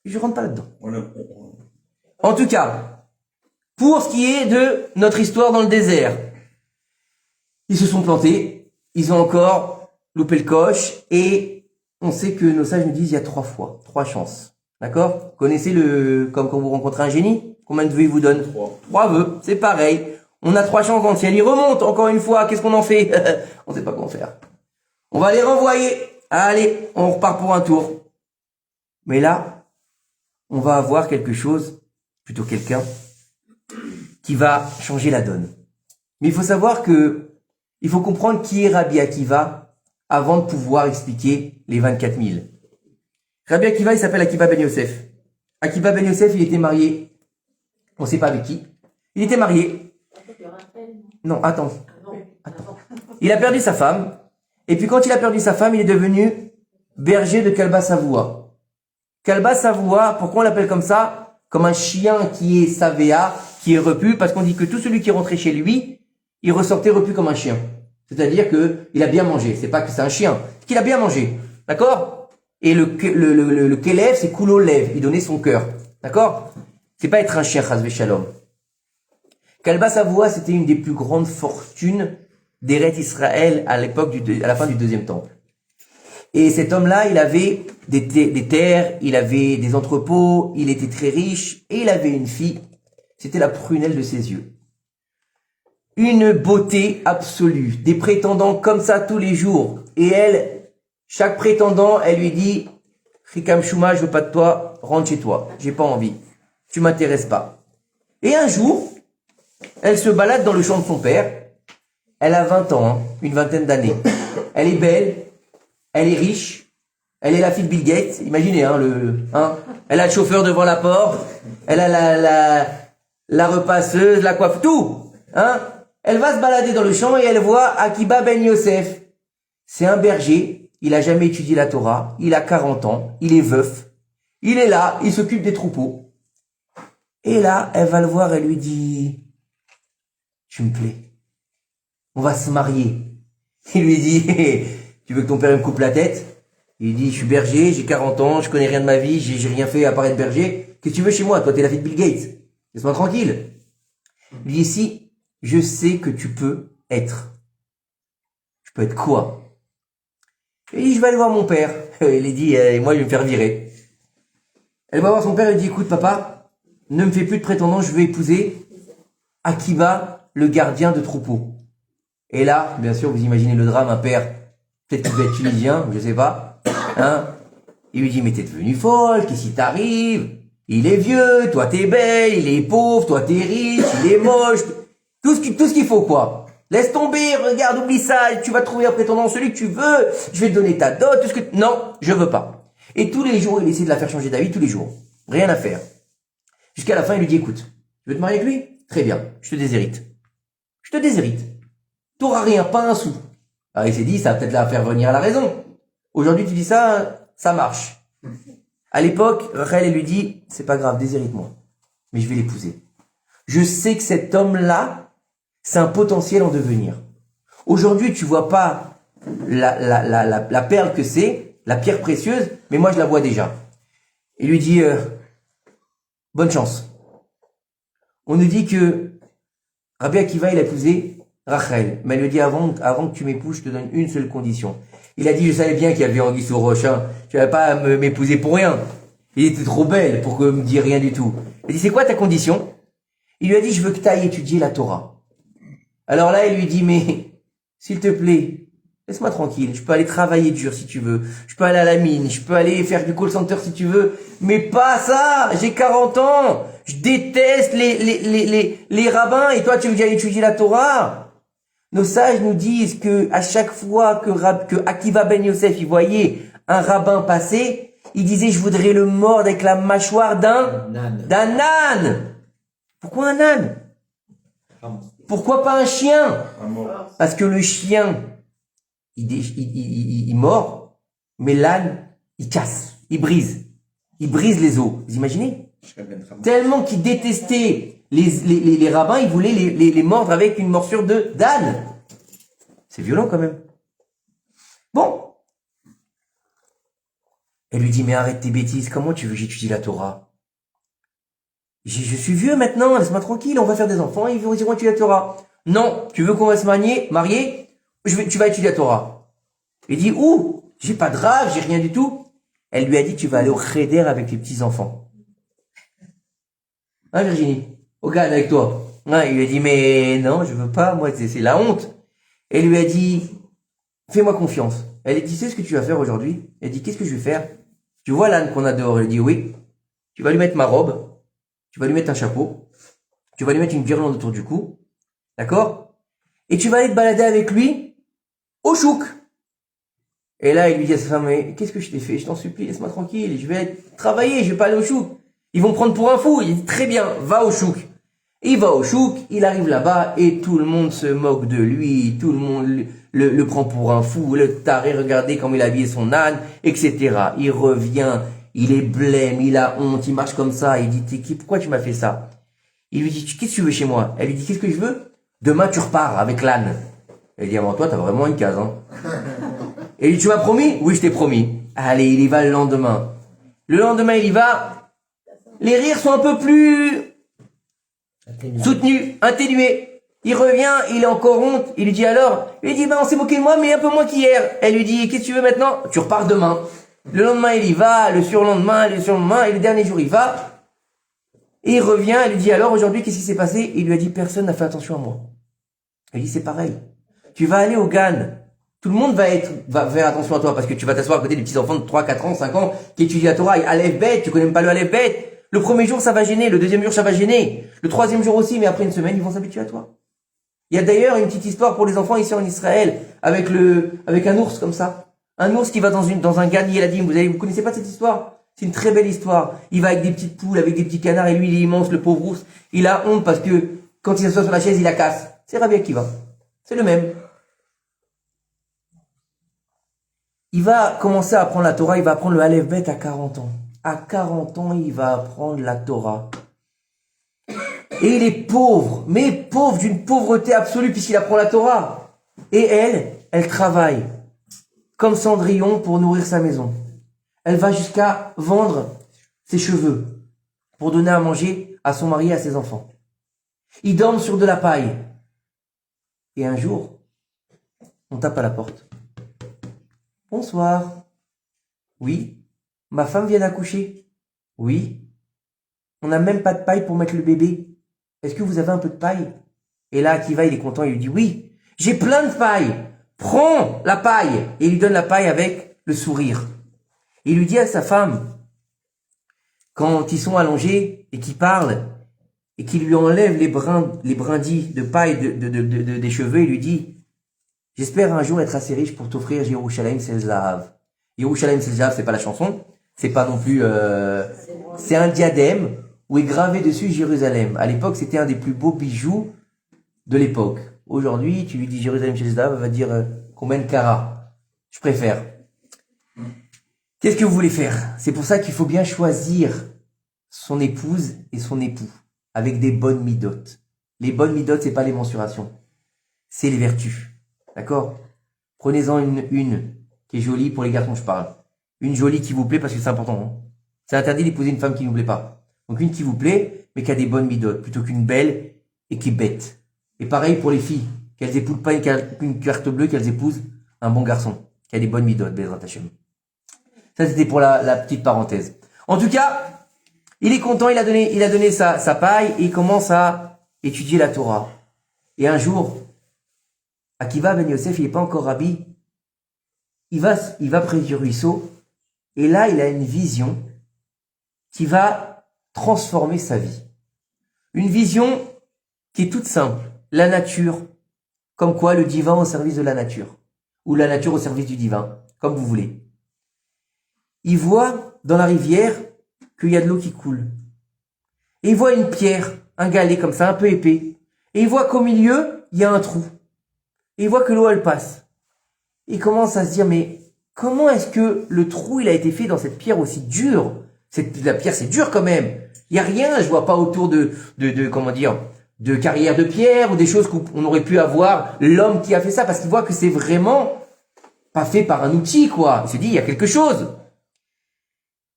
Je rentre pas là-dedans. En tout cas, pour ce qui est de notre histoire dans le désert, ils se sont plantés, ils ont encore loupé le coche, et on sait que nos sages nous disent il y a 3 fois, 3 chances. D'accord? Connaissez comme quand vous rencontrez un génie? Combien de vœux il vous donne? 3 vœux, c'est pareil. On a 3 chances dans le ciel, ils remontent encore une fois, qu'est-ce qu'on en fait? On sait pas comment faire. On va les renvoyer. Allez, on repart pour un tour. Mais là, on va avoir quelque chose, plutôt quelqu'un, qui va changer la donne. Mais il faut savoir que, il faut comprendre qui est Rabbi Akiva avant de pouvoir expliquer les 24 000. Rabbi Akiva, il s'appelle Akiva Ben Yosef. Akiva Ben Yosef, il était marié, on sait pas avec qui. Il était marié. Non, attends. Il a perdu sa femme. Et puis quand il a perdu sa femme, il est devenu berger de Kalba Savoua. Kalba Savoua, pourquoi on l'appelle comme ça? Comme un chien qui est savéa, qui est repu, parce qu'on dit que tout celui qui est rentré chez lui, il ressortait repu comme un chien. C'est-à-dire que il a bien mangé. C'est pas que c'est un chien, c'est qu'il a bien mangé. D'accord? Et le Kelev, c'est Kulo Lev. Il donnait son cœur. D'accord? C'est pas être un chien, Chazvé Shalom. Kalba Savoua, c'était une des plus grandes fortunes d'Eret Israël à l'époque à la fin du 2e temple. Et cet homme-là, il avait des terres, il avait des entrepôts, il était très riche, et il avait une fille. C'était la prunelle de ses yeux. Une beauté absolue, des prétendants comme ça tous les jours. Et elle, chaque prétendant, elle lui dit, Rikam Shuma, je veux pas de toi, rentre chez toi, j'ai pas envie, tu m'intéresses pas. Et un jour, elle se balade dans le champ de son père. Elle a 20 ans, hein, une vingtaine d'années. Elle est belle, elle est riche, elle est la fille de Bill Gates. Imaginez, elle a le chauffeur devant la porte, elle a la repasseuse, la coiffe, tout, hein. Elle va se balader dans le champ et elle voit Akiba Ben Yosef. C'est un berger, il a jamais étudié la Torah, il a 40 ans, il est veuf, il est là, il s'occupe des troupeaux. Et là, elle va le voir, elle lui dit, tu me plais. On va se marier. Il lui dit, tu veux que ton père me coupe la tête? Il dit, je suis berger, j'ai 40 ans, je connais rien de ma vie, j'ai rien fait à part être berger. Qu'est-ce que tu veux chez moi? Toi, t'es la fille de Bill Gates. Laisse-moi tranquille. Il dit, si, je sais que tu peux être. Je peux être quoi? Il dit, je vais aller voir mon père. Il lui dit, moi, je vais me faire virer. Elle va voir son père, elle dit, écoute, papa, ne me fais plus de prétendants, je vais épouser Akiva, le gardien de troupeau. Et là, bien sûr, vous imaginez le drame, un père, peut-être qu'il va être tunisien, je sais pas, hein. Il lui dit, mais t'es devenue folle, qu'est-ce qui t'arrive? Il est vieux, toi t'es belle, il est pauvre, toi t'es riche, il est moche. Tout ce qu'il faut, quoi. Laisse tomber, regarde, oublie ça, tu vas trouver un prétendant, celui que tu veux, je vais te donner ta dot, tout ce que... Non, je veux pas. Et tous les jours, il essaie de la faire changer d'avis, tous les jours. Rien à faire. Jusqu'à la fin, il lui dit, écoute, tu veux te marier avec lui? Très bien, je te déshérite. Je te déshérite. T'auras rien, pas un sou. Alors il s'est dit, ça va peut-être la faire venir à la raison. Aujourd'hui, tu dis ça, ça marche. À l'époque, Rachel, elle lui dit, c'est pas grave, déshérite-moi. Mais je vais l'épouser. Je sais que cet homme-là, c'est un potentiel en devenir. Aujourd'hui, tu vois pas la perle que c'est, la pierre précieuse, mais moi, je la vois déjà. Il lui dit, bonne chance. On nous dit que Rabbi Akiva, il a épousé Rachel. Mais elle lui dit, avant que tu m'épouses, je te donne une seule condition. Il a dit, je savais bien qu'il y avait anguille sous roche, hein. Tu vas pas m'épouser pour rien. Il était trop belle pour me dire rien du tout. Il dit, c'est quoi ta condition? Il lui a dit, je veux que tu ailles étudier la Torah. Alors là, il lui dit, mais, s'il te plaît, laisse-moi tranquille. Je peux aller travailler dur si tu veux. Je peux aller à la mine. Je peux aller faire du call center si tu veux. Mais pas ça! J'ai 40 ans! Je déteste les rabbins et toi, tu veux que j'aille étudier la Torah? Nos sages nous disent que à chaque fois que Akiva ben Yosef, il voyait un rabbin passer, il disait, je voudrais le mordre avec la mâchoire d'un âne. Pourquoi un âne? Pourquoi pas un chien? Parce que le chien, il mord, mais l'âne, il casse, il brise les os. Vous imaginez? Tellement qu'il détestait les rabbins, il voulait les mordre avec une morsure d'âne. C'est violent quand même. Bon. Elle lui dit, mais arrête tes bêtises, comment tu veux que j'étudie la Torah? Je suis vieux maintenant, laisse-moi tranquille, on va faire des enfants, ils vont étudier la Torah. Non, tu veux qu'on va se marier? Tu vas étudier la Torah. Il dit, où? J'ai pas de rave, j'ai rien du tout. Elle lui a dit, tu vas aller au cheder avec les petits-enfants. Hein, Virginie? Au Gan avec toi. Hein, il lui a dit, mais non, je veux pas, moi, c'est la honte. Elle lui a dit, fais-moi confiance. Elle a dit, tu sais ce que tu vas faire aujourd'hui? Elle dit, qu'est-ce que je vais faire? Tu vois l'âne qu'on a dehors? Elle dit, oui. Tu vas lui mettre ma robe. Tu vas lui mettre un chapeau. Tu vas lui mettre une guirlande autour du cou. D'accord? Et tu vas aller te balader avec lui au chouk. Et là, il lui dit à sa femme, mais qu'est-ce que je t'ai fait? Je t'en supplie, laisse-moi tranquille. Je vais travailler, je vais pas aller au chouk. Ils vont me prendre pour un fou. Il dit, très bien, va au chouk. Il va au chouk, il arrive là-bas et tout le monde se moque de lui. Tout le monde le prend pour un fou. Le taré, regardez comment il a habillé son âne, etc. Il revient. Il est blême, il a honte, il marche comme ça. Il dit, t'es qui? Pourquoi tu m'as fait ça? Il lui dit, qu'est-ce que tu veux chez moi? Elle lui dit, qu'est-ce que je veux? Demain, tu repars avec l'âne. Elle dit, avant toi, t'as vraiment une case, hein. Et il dit, tu m'as promis? Oui, je t'ai promis. Allez, il y va le lendemain. Le lendemain, il y va. Les rires sont un peu plus soutenus, atténués. Il revient, il a encore honte. Il lui dit alors? Il lui dit, on s'est moqué de moi, mais un peu moins qu'hier. Elle lui dit, qu'est-ce que tu veux maintenant? Tu repars demain. Le lendemain, il y va, le surlendemain, et le dernier jour, il va. Et il revient, elle lui dit, alors, aujourd'hui, qu'est-ce qui s'est passé? Il lui a dit, personne n'a fait attention à moi. Elle dit, c'est pareil. Tu vas aller au GAN. Tout le monde va faire attention à toi, parce que tu vas t'asseoir à côté des petits enfants de 3, 4 ans, 5 ans, qui étudient la Torah, Aleph Bet, tu connais même pas le Aleph Bet. Le premier jour, ça va gêner. Le deuxième jour, ça va gêner. Le troisième jour aussi, mais après une semaine, ils vont s'habituer à toi. Il y a d'ailleurs une petite histoire pour les enfants ici en Israël, avec un ours comme ça. Un ours qui va dans un gan Yeladim. Vous connaissez pas cette histoire? C'est une très belle histoire. Il va avec des petites poules, avec des petits canards, et lui, il est immense, le pauvre ours. Il a honte parce que, quand il s'assoit sur la chaise, il la casse. C'est Rabbi Akiva. C'est le même. Il va commencer à apprendre la Torah, il va apprendre le Aleph Bet à 40 ans. À 40 ans, il va apprendre la Torah. Et il est pauvre, mais pauvre d'une pauvreté absolue puisqu'il apprend la Torah. Et elle travaille comme Cendrillon pour nourrir sa maison. Elle va jusqu'à vendre ses cheveux pour donner à manger à son mari et à ses enfants. Ils dorment sur de la paille. Et un jour, on tape à la porte. Bonsoir. Oui. Ma femme vient d'accoucher. Oui. On n'a même pas de paille pour mettre le bébé. Est-ce que vous avez un peu de paille? Et là, Akiva, il est content, il lui dit, oui, j'ai plein de paille. Prends la paille. Et il lui donne la paille avec le sourire. Et il lui dit à sa femme, quand ils sont allongés et qu'ils parlent, et qu'il lui enlève les brindilles de paille des cheveux, il lui dit, j'espère un jour être assez riche pour t'offrir Yerushalayim Sel Zahav. Yerushalayim Sel Zahav, c'est pas la chanson, c'est pas non plus, c'est un diadème où est gravé dessus Jérusalem. À l'époque, c'était un des plus beaux bijoux de l'époque. Aujourd'hui, tu lui dis Jérusalem Sel Zahav, elle va dire combien de carats. Je préfère. Qu'est-ce que vous voulez faire? C'est pour ça qu'il faut bien choisir son épouse et son époux avec des bonnes midotes. Les bonnes midotes, c'est pas les mensurations, c'est les vertus. D'accord? Prenez-en une qui est jolie pour les garçons, je parle. Une jolie qui vous plaît parce que c'est important. Hein. C'est interdit d'épouser une femme qui ne vous plaît pas. Donc une qui vous plaît, mais qui a des bonnes midotes, plutôt qu'une belle et qui est bête. Et pareil pour les filles, qu'elles épousent pas une carte bleue, qu'elles épousent un bon garçon, qui a des bonnes midotes, Bezrat Hashem. Ça, c'était pour la petite parenthèse. En tout cas, il est content, il a donné sa paille et il commence à étudier la Torah. Et un jour, Akiva ben Yosef, il n'est pas encore rabbi, il va près du ruisseau et là, il a une vision qui va transformer sa vie. Une vision qui est toute simple. La nature, comme quoi le divin au service de la nature. Ou la nature au service du divin, comme vous voulez. Il voit dans la rivière qu'il y a de l'eau qui coule. Et il voit une pierre, un galet comme ça, un peu épais. Et il voit qu'au milieu, il y a un trou. Et il voit que l'eau, elle passe. Et il commence à se dire, mais comment est-ce que le trou, il a été fait dans cette pierre aussi dure? La pierre, c'est dur quand même. Il n'y a rien, je vois pas autour de carrière de pierre ou des choses qu'on aurait pu avoir l'homme qui a fait ça, parce qu'il voit que c'est vraiment pas fait par un outil, quoi. Il se dit, il y a quelque chose.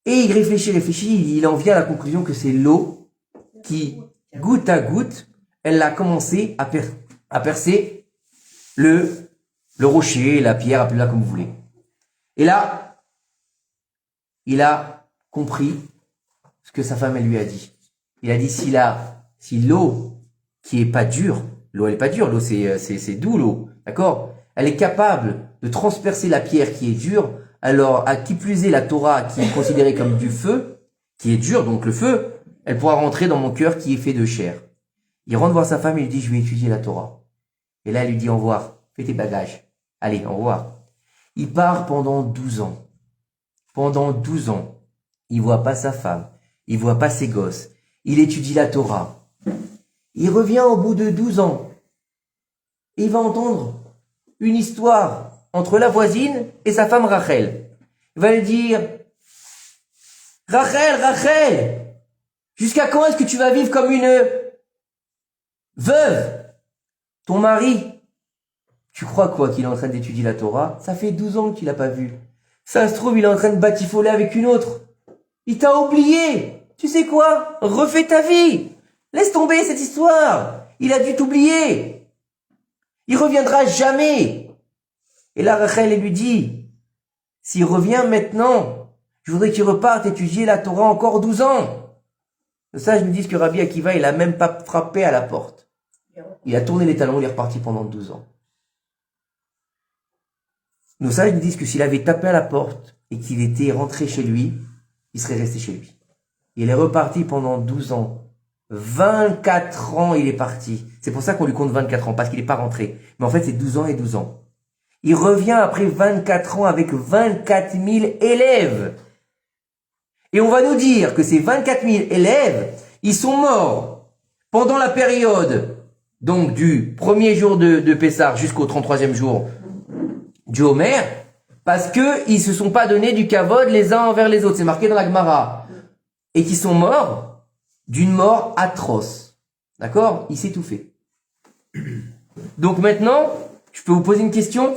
Et il réfléchit, il en vient à la conclusion que c'est l'eau qui, goutte à goutte, elle a commencé à percer le rocher, la pierre, appelez-la comme vous voulez. Et là, il a compris ce que sa femme, elle lui a dit. Il a dit, si l'eau qui est pas dure, l'eau elle est pas dure, l'eau c'est doux l'eau, d'accord? Elle est capable de transpercer la pierre qui est dure, alors à qui plus est la Torah qui est considérée comme du feu, qui est dur, donc le feu, elle pourra rentrer dans mon cœur qui est fait de chair. Il rentre voir sa femme et lui dit, je vais étudier la Torah. Et là, elle lui dit, au revoir, fais tes bagages. Allez, au revoir. Il part pendant 12 ans. Pendant 12 ans, il voit pas sa femme, il voit pas ses gosses, il étudie la Torah. Il revient au bout de 12 ans et il va entendre une histoire entre la voisine et sa femme Rachel. Il va lui dire, Rachel, jusqu'à quand est-ce que tu vas vivre comme une veuve? Ton mari, tu crois quoi qu'il est en train d'étudier la Torah? Ça fait 12 ans qu'il l'a pas vu. Ça se trouve, il est en train de batifoler avec une autre. Il t'a oublié. Tu sais quoi? Refais ta vie. Laisse tomber cette histoire. Il a dû t'oublier. Il reviendra jamais. Et là, Rachel, elle lui dit, s'il revient maintenant, je voudrais qu'il reparte étudier la Torah encore 12 ans. De ça, je me dis que Rabbi Akiva, il a même pas frappé à la porte. Il a tourné les talons, il est reparti pendant 12 ans. Nos sages nous disent que s'il avait tapé à la porte et qu'il était rentré chez lui, il serait resté chez lui. Il est reparti pendant 12 ans. 24 ans, il est parti. C'est pour ça qu'on lui compte 24 ans, parce qu'il n'est pas rentré. Mais en fait, c'est 12 ans et 12 ans. Il revient après 24 ans avec 24 000 élèves. Et on va nous dire que ces 24 000 élèves, ils sont morts pendant la période, donc du premier jour de Pessah jusqu'au 33e jour du Homer, parce que ils se sont pas donné du kavod les uns envers les autres. C'est marqué dans la Gemara. Et qui sont morts d'une mort atroce. D'accord? Il s'est tout fait. Donc maintenant, je peux vous poser une question.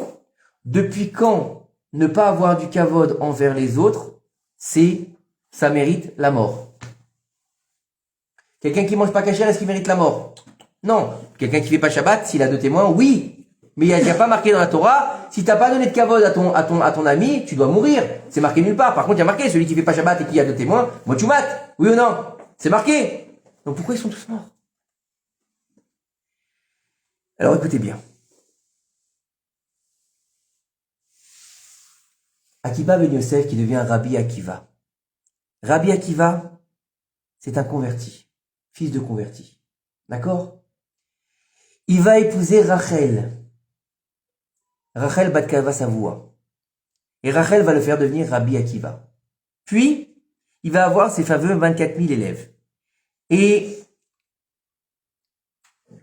Depuis quand ne pas avoir du kavod envers les autres, ça mérite la mort? Quelqu'un qui mange pas kasher, est-ce qu'il mérite la mort? Non. Quelqu'un qui fait pas Shabbat, s'il a 2 témoins, oui. Mais il n'y a pas marqué dans la Torah, si t'as pas donné de kavod à ton ami, tu dois mourir. C'est marqué nulle part. Par contre, il y a marqué, celui qui fait pas Shabbat et qui a 2 témoins, moi tu mates. Oui ou non? C'est marqué. Donc pourquoi ils sont tous morts? Alors écoutez bien. Akiva ben Yosef qui devient Rabbi Akiva. Rabbi Akiva, c'est un converti, fils de converti. D'accord? Il va épouser Rachel bat Kava Savoua. Et Rachel va le faire devenir Rabbi Akiva. Puis, il va avoir ses fameux 24 000 élèves. Et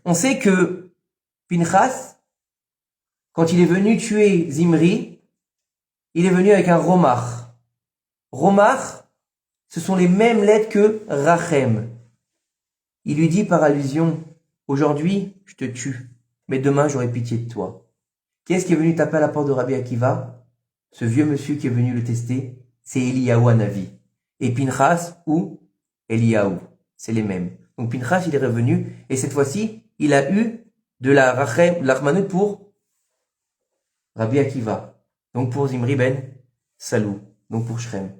on sait que Pinchas, quand il est venu tuer Zimri, il est venu avec un romach. Romach, ce sont les mêmes lettres que Rachem. Il lui dit par allusion, aujourd'hui, je te tue, mais demain, j'aurai pitié de toi. Qui est-ce qui est venu taper à la porte de Rabbi Akiva? Ce vieux monsieur qui est venu le tester, c'est Eliyahu Hanavi. Et Pinchas ou Eliyahu, c'est les mêmes. Donc Pinchas, il est revenu, et cette fois-ci, il a eu de la Rachmanout pour Rabbi Akiva. Donc pour Zimri ben Salou, donc pour Shrem.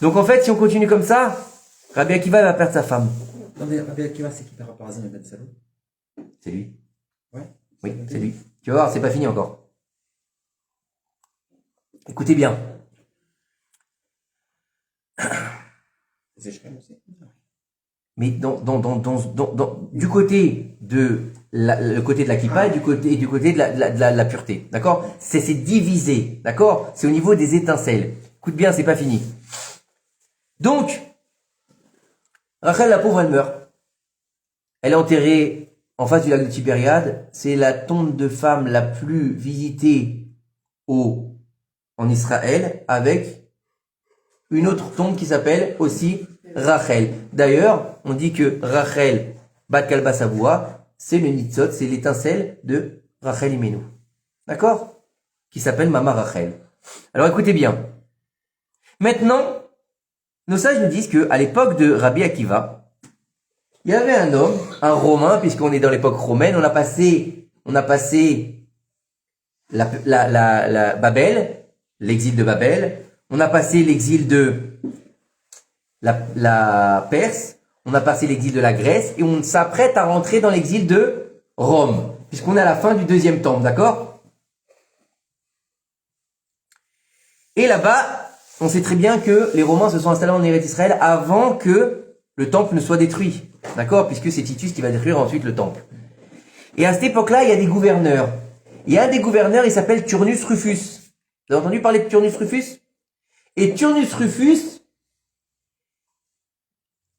Donc en fait, si on continue comme ça, Rabbi Akiva va perdre sa femme. Non, mais Rabbi Akiva, c'est qui par rapport à Zan Ben Salou? C'est lui. Ouais. Oui, c'est lui. Tu vas voir, c'est pas fini encore. Écoutez bien. C'est Shrem aussi. Mais du côté de le côté de la kippa et du côté de la pureté, d'accord? C'est divisé, d'accord? C'est au niveau des étincelles. Écoute bien, c'est pas fini. Donc, Rachel, la pauvre, elle meurt. Elle est enterrée en face du lac de Tibériade. C'est la tombe de femme la plus visitée en Israël, avec une autre tombe qui s'appelle aussi Rachel. D'ailleurs, on dit que Rachel, Bat Kalba Savoua, c'est le Nitzot, c'est l'étincelle de Rachel Imenu. D'accord? Qui s'appelle Mama Rachel. Alors écoutez bien. Maintenant, nos sages nous disent que à l'époque de Rabbi Akiva, il y avait un homme, un Romain, puisqu'on est dans l'époque romaine, on a passé la Babel, l'exil de Babel, on a passé l'exil de la Perse, on a passé l'exil de la Grèce, et on s'apprête à rentrer dans l'exil de Rome, puisqu'on est à la fin du deuxième temple, d'accord? Et là-bas, on sait très bien que les Romains se sont installés en Eretz Israël avant que le temple ne soit détruit, d'accord? Puisque c'est Titus qui va détruire ensuite le temple. Et à cette époque-là, il y a des gouverneurs. Il y a un des gouverneurs, il s'appelle Turnus Rufus. Vous avez entendu parler de Turnus Rufus? Et Turnus Rufus,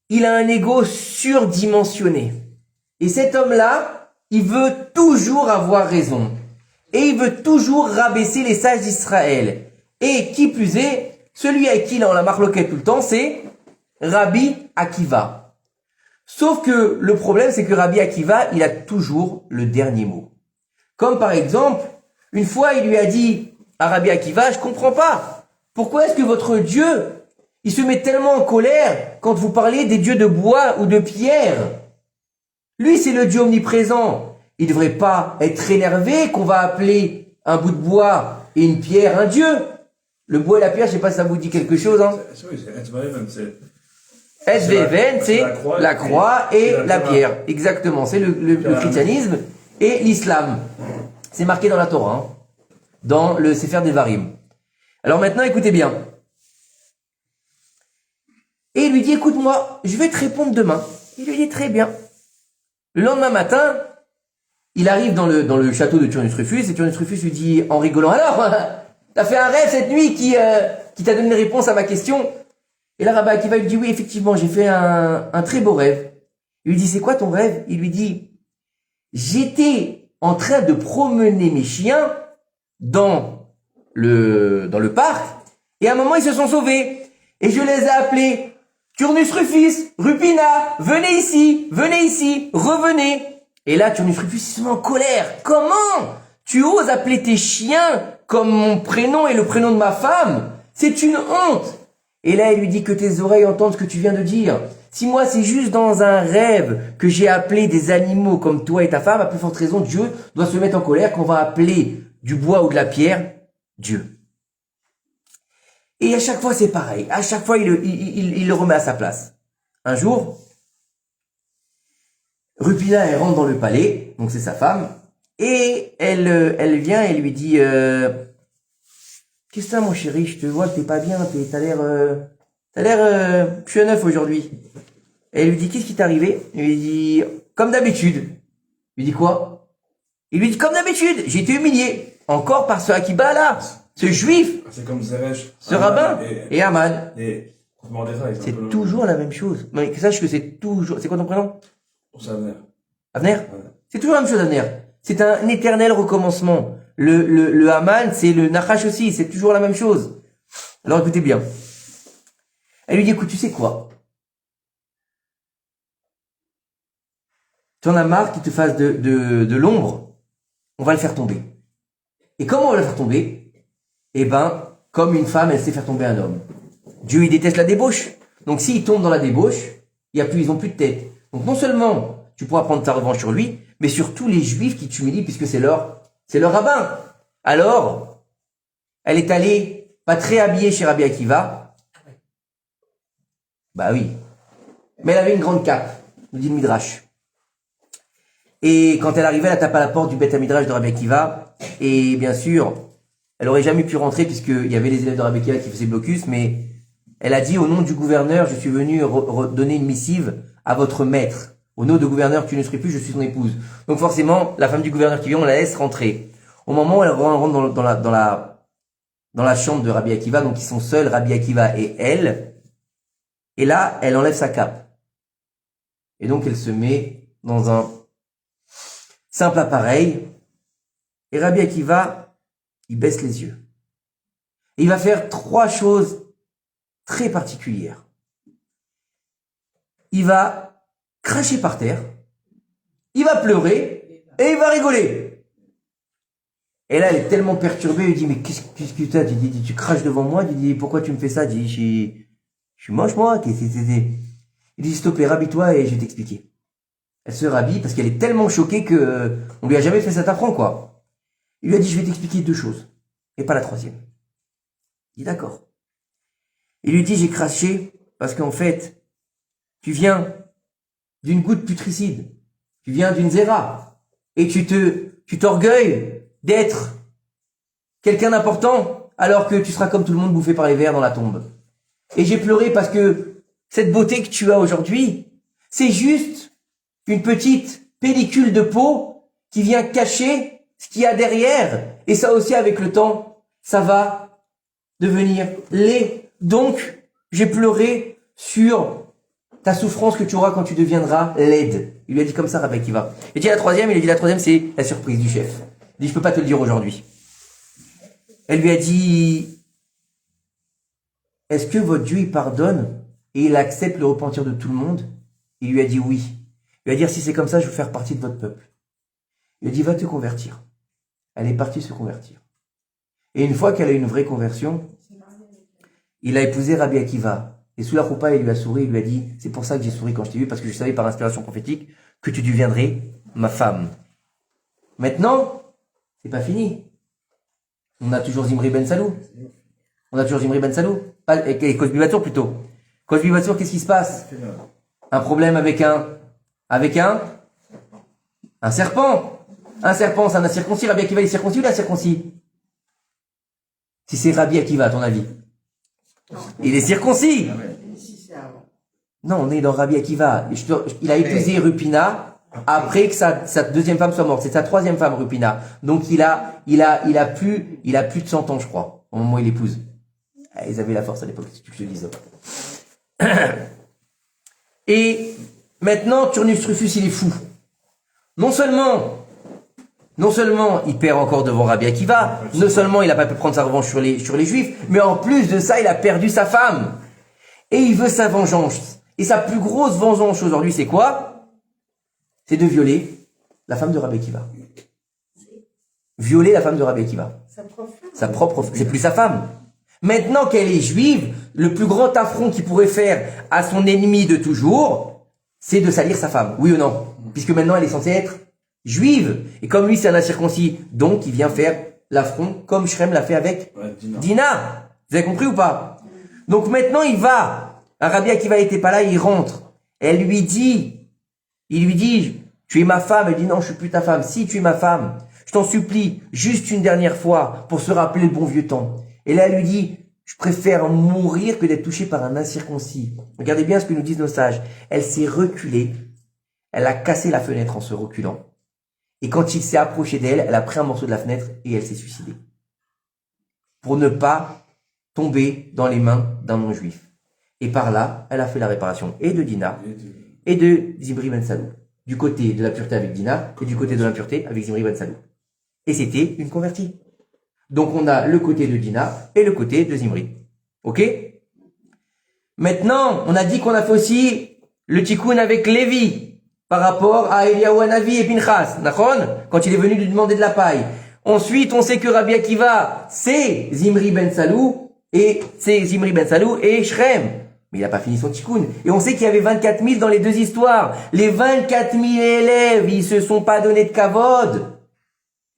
il a un ego surdimensionné. Et cet homme-là, il veut toujours avoir raison. Et il veut toujours rabaisser les sages d'Israël. Et qui plus est, celui avec qui il est en la marloquette tout le temps, c'est Rabbi Akiva. Sauf que le problème, c'est que Rabbi Akiva, il a toujours le dernier mot. Comme par exemple, une fois, il lui a dit à Rabbi Akiva, je comprends pas. Pourquoi est-ce que votre Dieu, il se met tellement en colère quand vous parlez des dieux de bois ou de pierre? Lui, c'est le Dieu omniprésent. Il ne devrait pas être énervé qu'on va appeler un bout de bois et une pierre un Dieu. Le bois et la pierre, je sais pas si ça vous dit quelque chose, hein. Esveven, c'est la croix et la pierre. Exactement. C'est le christianisme et l'islam. C'est marqué dans la Torah, hein, dans le Sefer Devarim. Alors maintenant, écoutez bien. Et il lui dit, écoute-moi, je vais te répondre demain. Il lui dit, très bien. Le lendemain matin, il arrive dans le château de Turnus Rufus, et Turnus Rufus lui dit, en rigolant, alors, t'as fait un rêve cette nuit qui t'a donné une réponse à ma question? Et là, Rabbi Akiva lui dit, oui, effectivement, j'ai fait un très beau rêve. Il lui dit, c'est quoi ton rêve? Il lui dit, j'étais en train de promener mes chiens dans le parc, et à un moment, ils se sont sauvés. Et je les ai appelés, Turnus Rufus, Rupina, venez ici, revenez. Et là, Turnus Rufus, il se met en colère. Comment tu oses appeler tes chiens comme mon prénom et le prénom de ma femme? C'est une honte. Et là, il lui dit que tes oreilles entendent ce que tu viens de dire. Si moi, c'est juste dans un rêve que j'ai appelé des animaux comme toi et ta femme, à plus forte raison, Dieu doit se mettre en colère qu'on va appeler du bois ou de la pierre Dieu. Et à chaque fois, c'est pareil. À chaque fois, il le remet à sa place. Un jour, Rupina, elle rentre dans le palais, donc c'est sa femme, et elle vient et lui dit, qu'est-ce que ça, mon chéri, je te vois que t'es pas bien, t'as l'air, je suis à neuf aujourd'hui. Et elle lui dit, qu'est-ce qui t'est arrivé? Il lui dit, comme d'habitude. Il lui dit quoi? Il lui dit, comme d'habitude, j'ai été humilié. Encore par ce Akiba là, ce juif. C'est comme Zeresh, ce rabbin et Aman. C'est toujours la même chose. Mais sache que c'est toujours, c'est quoi ton prénom? C'est Avner. Avner? Ouais. C'est toujours la même chose, Avner. C'est un éternel recommencement. Le Haman, c'est le Nachash aussi, c'est toujours la même chose. Alors écoutez bien. Elle lui dit, écoute, tu sais quoi? Tu en as marre qu'il te fasse de l'ombre, on va le faire tomber. Et comment on va le faire tomber? Eh ben, comme une femme, elle sait faire tomber un homme. Dieu, il déteste la débauche. Donc s'il tombe dans la débauche, ils n'ont plus de tête. Donc non seulement tu pourras prendre ta revanche sur lui, mais sur tous les juifs qui t'humilient puisque c'est leur rabbin. Alors, elle est allée, pas très habillée chez Rabbi Akiva, Bah oui. Mais elle avait une grande cape, nous dit le Midrash. Et quand elle arrivait, elle a tapé à la porte du Beth Midrash de Rabbi Akiva. Et bien sûr, elle aurait jamais pu rentrer puisqu'il y avait les élèves de Rabbi Akiva qui faisaient blocus, mais elle a dit au nom du gouverneur, je suis venu donner une missive à votre maître. Au nom du gouverneur, tu ne serais plus, je suis son épouse. Donc forcément, la femme du gouverneur qui vient, on la laisse rentrer. Au moment où elle rentre dans la chambre de Rabbi Akiva, donc ils sont seuls, Rabbi Akiva et elle. Et là, elle enlève sa cape. Et donc elle se met dans un simple appareil. Et Rabbi Akiva, il baisse les yeux. Et il va faire 3 choses très particulières. Il va cracher par terre, il va pleurer et il va rigoler. Et là, elle est tellement perturbée, elle dit, mais qu'est-ce que t'as? Tu craches devant moi? Tu dis, pourquoi tu me fais ça? Je dis, je suis moche, moi. Il dit, stop, rhabille-toi et je vais t'expliquer. Elle se rhabille parce qu'elle est tellement choquée que on lui a jamais fait cet affront, quoi. Il lui a dit, je vais t'expliquer 2 choses. Et pas la 3e. Il dit, d'accord. Il lui dit, j'ai craché parce qu'en fait, tu viens d'une goutte putricide. Tu viens d'une zéra. Et tu t'orgueilles d'être quelqu'un d'important alors que tu seras comme tout le monde bouffé par les vers dans la tombe. Et j'ai pleuré parce que cette beauté que tu as aujourd'hui, c'est juste une petite pellicule de peau qui vient cacher ce qu'il y a derrière. Et ça aussi, avec le temps, ça va devenir laid. Donc, j'ai pleuré sur ta souffrance que tu auras quand tu deviendras laide. Il lui a dit comme ça, Rabbi Akiva. Et la 3e, il a dit la 3e, c'est la surprise du chef. Il dit, je peux pas te le dire aujourd'hui. Elle lui a dit, est-ce que votre Dieu, il pardonne et il accepte le repentir de tout le monde? Il lui a dit oui. Il lui a dit, si c'est comme ça, je veux faire partie de votre peuple. Il lui a dit, va te convertir. Elle est partie se convertir. Et une fois qu'elle a eu une vraie conversion, il a épousé Rabbi Akiva. Et sous la roupa, il lui a souri, il lui a dit, c'est pour ça que j'ai souri quand je t'ai vu, parce que je savais par inspiration prophétique que tu deviendrais ma femme. Maintenant, c'est pas fini. On a toujours Zimri Ben Salou. Et Cosby Batour plutôt. Cosby Batour, qu'est-ce qui se passe? Un problème avec un serpent. Un serpent, c'est un incirconcis. Rabbi Akiva, il est circoncis ou il est incirconcis? Si c'est Rabbi Akiva, à ton avis? Il est circoncis. Non, on est dans Rabbi Akiva. Il a épousé Rupina après que sa 2e femme soit morte. C'est sa 3e femme, Rupina. Donc il a plus de 100 ans, je crois, au moment où il épouse. Ils avaient la force à l'époque, si tu te le dises. Et maintenant, Turnus Rufus, il est fou. Non seulement il perd encore devant Rabbi Akiva, non seulement il n'a pas pu prendre sa revanche sur les Juifs, mais en plus de ça, il a perdu sa femme. Et il veut sa vengeance. Et sa plus grosse vengeance aujourd'hui, c'est quoi? C'est de violer la femme de Rabbi Akiva. Violer la femme de Rabbi Akiva. Sa propre femme. C'est plus sa femme. Maintenant qu'elle est juive, le plus grand affront qu'il pourrait faire à son ennemi de toujours, c'est de salir sa fame. Oui ou non? Puisque maintenant elle est censée être juive. Et comme lui c'est un incirconcis, donc il vient faire l'affront comme Shrem l'a fait avec Dina. Vous avez compris ou pas? Donc maintenant il va, Rabbi Akiva n'était pas là, il rentre. Elle lui dit, tu es ma femme. Elle dit non, je suis plus ta femme. Si tu es ma femme, je t'en supplie, juste une dernière fois pour se rappeler le bon vieux temps. Et là elle lui dit, je préfère mourir que d'être touché par un incirconcis. Regardez bien ce que nous disent nos sages. Elle s'est reculée, elle a cassé la fenêtre en se reculant. Et quand il s'est approché d'elle, elle a pris un morceau de la fenêtre et elle s'est suicidée. Pour ne pas tomber dans les mains d'un non-juif. Et par là, elle a fait la réparation et de Dina et de Zimri Ben Salou. Du côté de la pureté avec Dina et du côté de l'impureté avec Zimri Ben Salou. Et c'était une convertie. Donc on a le côté de Dina et le côté de Zimri. Ok? Maintenant, on a dit qu'on a fait aussi le tikkun avec Lévi par rapport à Eliyahu Hanavi et Pinchas. Nachon? Quand il est venu lui demander de la paille. Ensuite, on sait que Rabbi Akiva, c'est Zimri Ben Salou et Shrem. Mais il n'a pas fini son tikkun. Et on sait qu'il y avait 24 000 dans les 2 histoires. Les 24 000 élèves, ils se sont pas donné de kavod.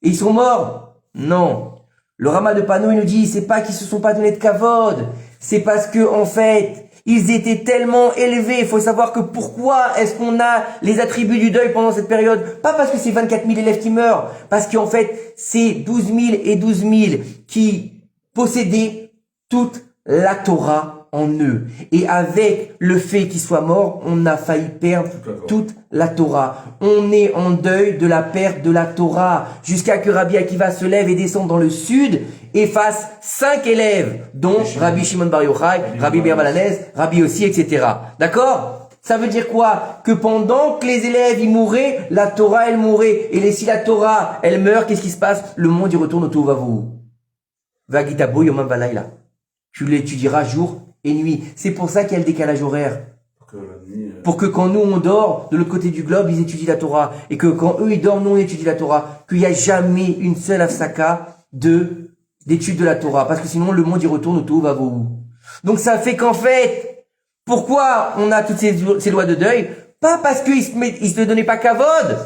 Et ils sont morts. Non. Le Rama de Pano, il nous dit, c'est pas qu'ils se sont pas donné de kavod. C'est parce que, en fait, Ils étaient tellement élevés. Il faut savoir que pourquoi est-ce qu'on a les attributs du deuil pendant cette période? Pas parce que c'est 24 000 élèves qui meurent. Parce qu'en fait, c'est 12 000 et 12 000 qui possédaient toute la Torah en eux. Et avec le fait qu'ils soient morts, on a failli perdre toute la Torah. On est en deuil de la perte de la Torah. Jusqu'à que Rabbi Akiva se lève et descende dans le sud et fasse 5 élèves, dont Rabbi Shimon Bar Yochai, Rabbi Meir Balanès, Rabbi aussi, etc. D'accord? Ça veut dire quoi? Que pendant que les élèves y mouraient, la Torah elle mourait. Et si la Torah elle meurt, qu'est-ce qui se passe? Le monde y retourne au Tohu Vagitabo Yomam Valayla. Tu l'étudieras jour et nuit. C'est pour ça qu'il y a le décalage horaire. Pour que quand nous on dort, de l'autre côté du globe, ils étudient la Torah. Et que quand eux ils dorment, nous on étudie la Torah. Qu'il n'y a jamais une seule afsaka d'étude de la Torah. Parce que sinon le monde y retourne au Tohu Vavohu. Donc ça fait qu'en fait, pourquoi on a toutes ces lois de deuil? Pas parce qu'ils se donnaient pas kavod.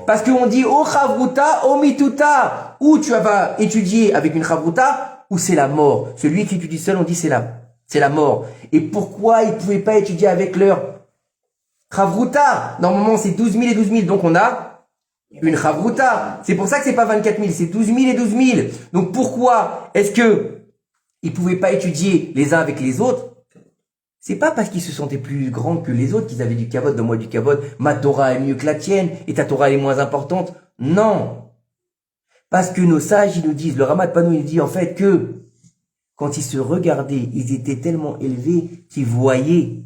Parce qu'on dit o chavruta, o mituta. Ou tu vas étudier avec une chavruta, ou c'est la mort. Celui qui étudie seul, on dit c'est la mort. Et pourquoi ils pouvaient pas étudier avec leur chavruta? Normalement, c'est 12 000 et 12 000. Donc, on a une chavruta. C'est pour ça que c'est pas 24 000, c'est 12 000 et 12 000. Donc, pourquoi est-ce que ils pouvaient pas étudier les uns avec les autres? C'est pas parce qu'ils se sentaient plus grands que les autres qu'ils avaient du kavod, donne-moi du kavod, ma Torah est mieux que la tienne et ta Torah est moins importante. Non. Parce que nos sages, ils nous disent, le Ramat Panou, il dit en fait que quand ils se regardaient, ils étaient tellement élevés qu'ils voyaient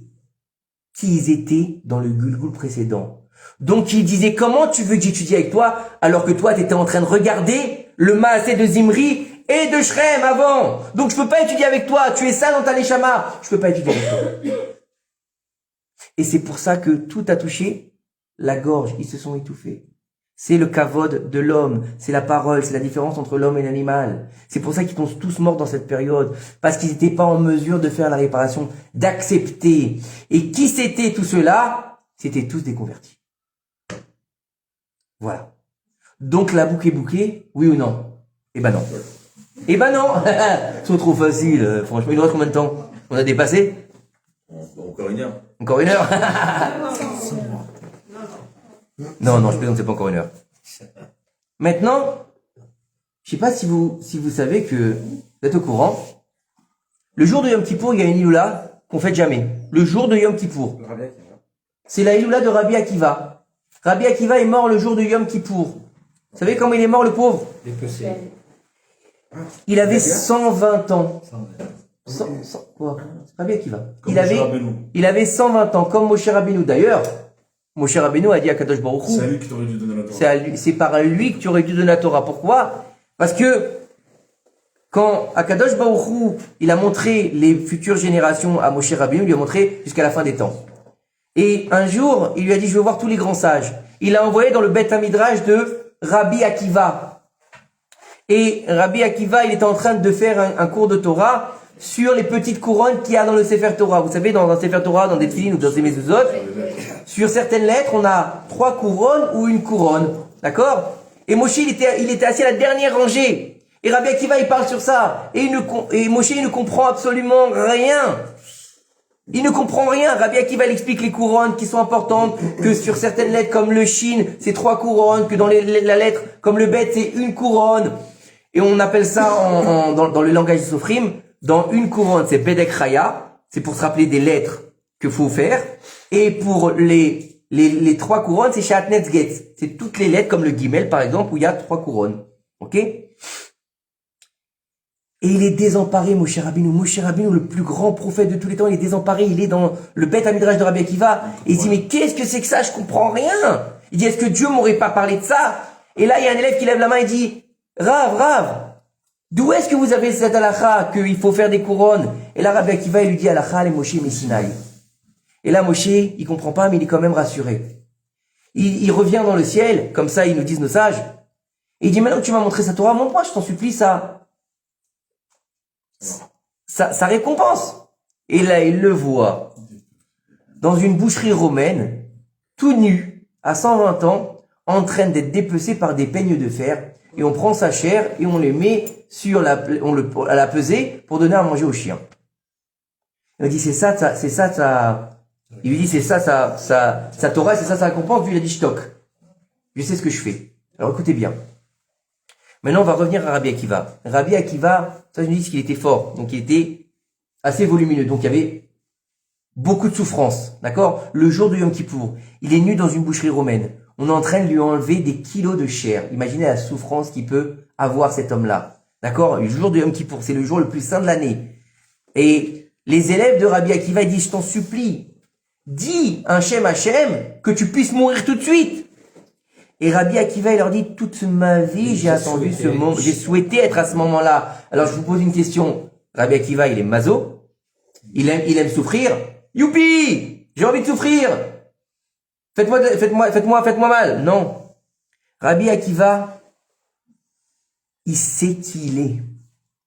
qui ils étaient dans le Gulgul précédent. Donc ils disaient, comment tu veux que j'étudie avec toi alors que toi tu étais en train de regarder le Maaseh de Zimri et de Shrem avant. Donc je peux pas étudier avec toi, tu es ça dans ta Neshama, je peux pas étudier avec toi. Et c'est pour ça que tout a touché la gorge, ils se sont étouffés. C'est le kavod de l'homme, c'est la parole, c'est la différence entre l'homme et l'animal. C'est pour ça qu'ils sont tous morts dans cette période, parce qu'ils n'étaient pas en mesure de faire la réparation, d'accepter. Et qui c'était tout cela? C'était tous des convertis. Voilà. Donc la bouquet, oui ou non? Eh ben non. Eh ben non. C'est trop facile, franchement. Il nous reste combien de temps? On a dépassé? Encore une heure. Encore une heure? Non, je plaisante, c'est pas encore une heure. Maintenant, je sais pas si vous savez que, vous êtes au courant, le jour de Yom Kippour, il y a une Iloula qu'on fête jamais. Le jour de Yom Kippour. C'est la Iloula de Rabbi Akiva. Rabbi Akiva est mort le jour de Yom Kippour. Vous savez comment il est mort, le pauvre? Il avait 120 ans. Quoi? Rabbi Akiva. Il avait 120 ans, comme Moshe Rabbeinu. D'ailleurs, Moshe Rabbeinu a dit à Kadosh Baruch Hu, c'est à lui que tu aurais dû donner la Torah. c'est par lui que tu aurais dû donner la Torah. Pourquoi? Parce que quand Akadosh Baruch Hu, il a montré les futures générations à Moshe Rabbeinu, il lui a montré jusqu'à la fin des temps. Et un jour, il lui a dit, je veux voir tous les grands sages. Il l'a envoyé dans le Beth Hamidrash de Rabbi Akiva. Et Rabbi Akiva, il était en train de faire un cours de Torah sur les petites couronnes qu'il y a dans le Sefer Torah. Vous savez, dans un Sefer Torah, dans des Tfilin ou dans des Mezuzot, sur certaines lettres, on a 3 couronnes ou une couronne. D'accord? Et Moshe, il était assis à la dernière rangée. Et Rabbi Akiva, il parle sur ça. Et Moshe, il ne comprend absolument rien. Il ne comprend rien. Rabbi Akiva, il explique les couronnes qui sont importantes, que sur certaines lettres, comme le Shin, c'est 3 couronnes, que dans la lettre, comme le Bet, c'est une couronne. Et on appelle ça, dans le langage de Sofrim, dans une couronne, c'est Bedek Chaya, c'est pour se rappeler des lettres que faut faire. Et pour les 3 couronnes, c'est Shatnetz Getz. C'est toutes les lettres, comme le Gimel, par exemple, où il y a 3 couronnes. Ok? Et il est désemparé, Moshe Rabbeinu. Moshe Rabbeinu, le plus grand prophète de tous les temps, il est désemparé. Il est dans le Beth Hamidrash de Rabbi Akiva. Et il dit, mais qu'est-ce que c'est que ça? Je comprends rien. Il dit, est-ce que Dieu m'aurait pas parlé de ça? Et là, il y a un élève qui lève la main et dit, Rav, d'où est-ce que vous avez cette halakha qu'il faut faire des couronnes? Et là, Rabbi Akiva, il lui dit, halakha les Moshe Messinaï. Et là, Moshe, il comprend pas, mais il est quand même rassuré. Il revient dans le ciel, comme ça, ils nous disent nos sages. Et il dit, maintenant que tu m'as montré sa Torah, montre-moi, je t'en supplie, ça récompense. Et là, il le voit dans une boucherie romaine, tout nu, à 120 ans, en train d'être dépecé par des peignes de fer. Et on prend sa chair et on les met à la pesée pour donner à manger aux chiens. Il dit, c'est ça, il lui dit, c'est ça, sa Torah, c'est ça, sa récompense. Lui, il a dit, je toque. Je sais ce que je fais. Alors, écoutez bien. Maintenant, on va revenir à Rabbi Akiva. Rabbi Akiva, ça, je me dis qu'il était fort. Donc, il était assez volumineux. Donc, il y avait beaucoup de souffrance. D'accord? Le jour de Yom Kippour, il est nu dans une boucherie romaine. On est en train de lui enlever des kilos de chair. Imaginez la souffrance qu'il peut avoir cet homme-là. D'accord? Le jour de Yom Kippour, c'est le jour le plus saint de l'année. Et les élèves de Rabbi Akiva, ils disent, je t'en supplie, dis un Shem Hashem que tu puisses mourir tout de suite. Et Rabbi Akiva, il leur dit, toute ma vie, j'ai attendu ce moment, j'ai souhaité être à ce moment-là. Alors, je vous pose une question. Rabbi Akiva, il est maso. Il aime souffrir. Youpi! J'ai envie de souffrir. Faites-moi mal. Non. Rabbi Akiva, il sait qui il est.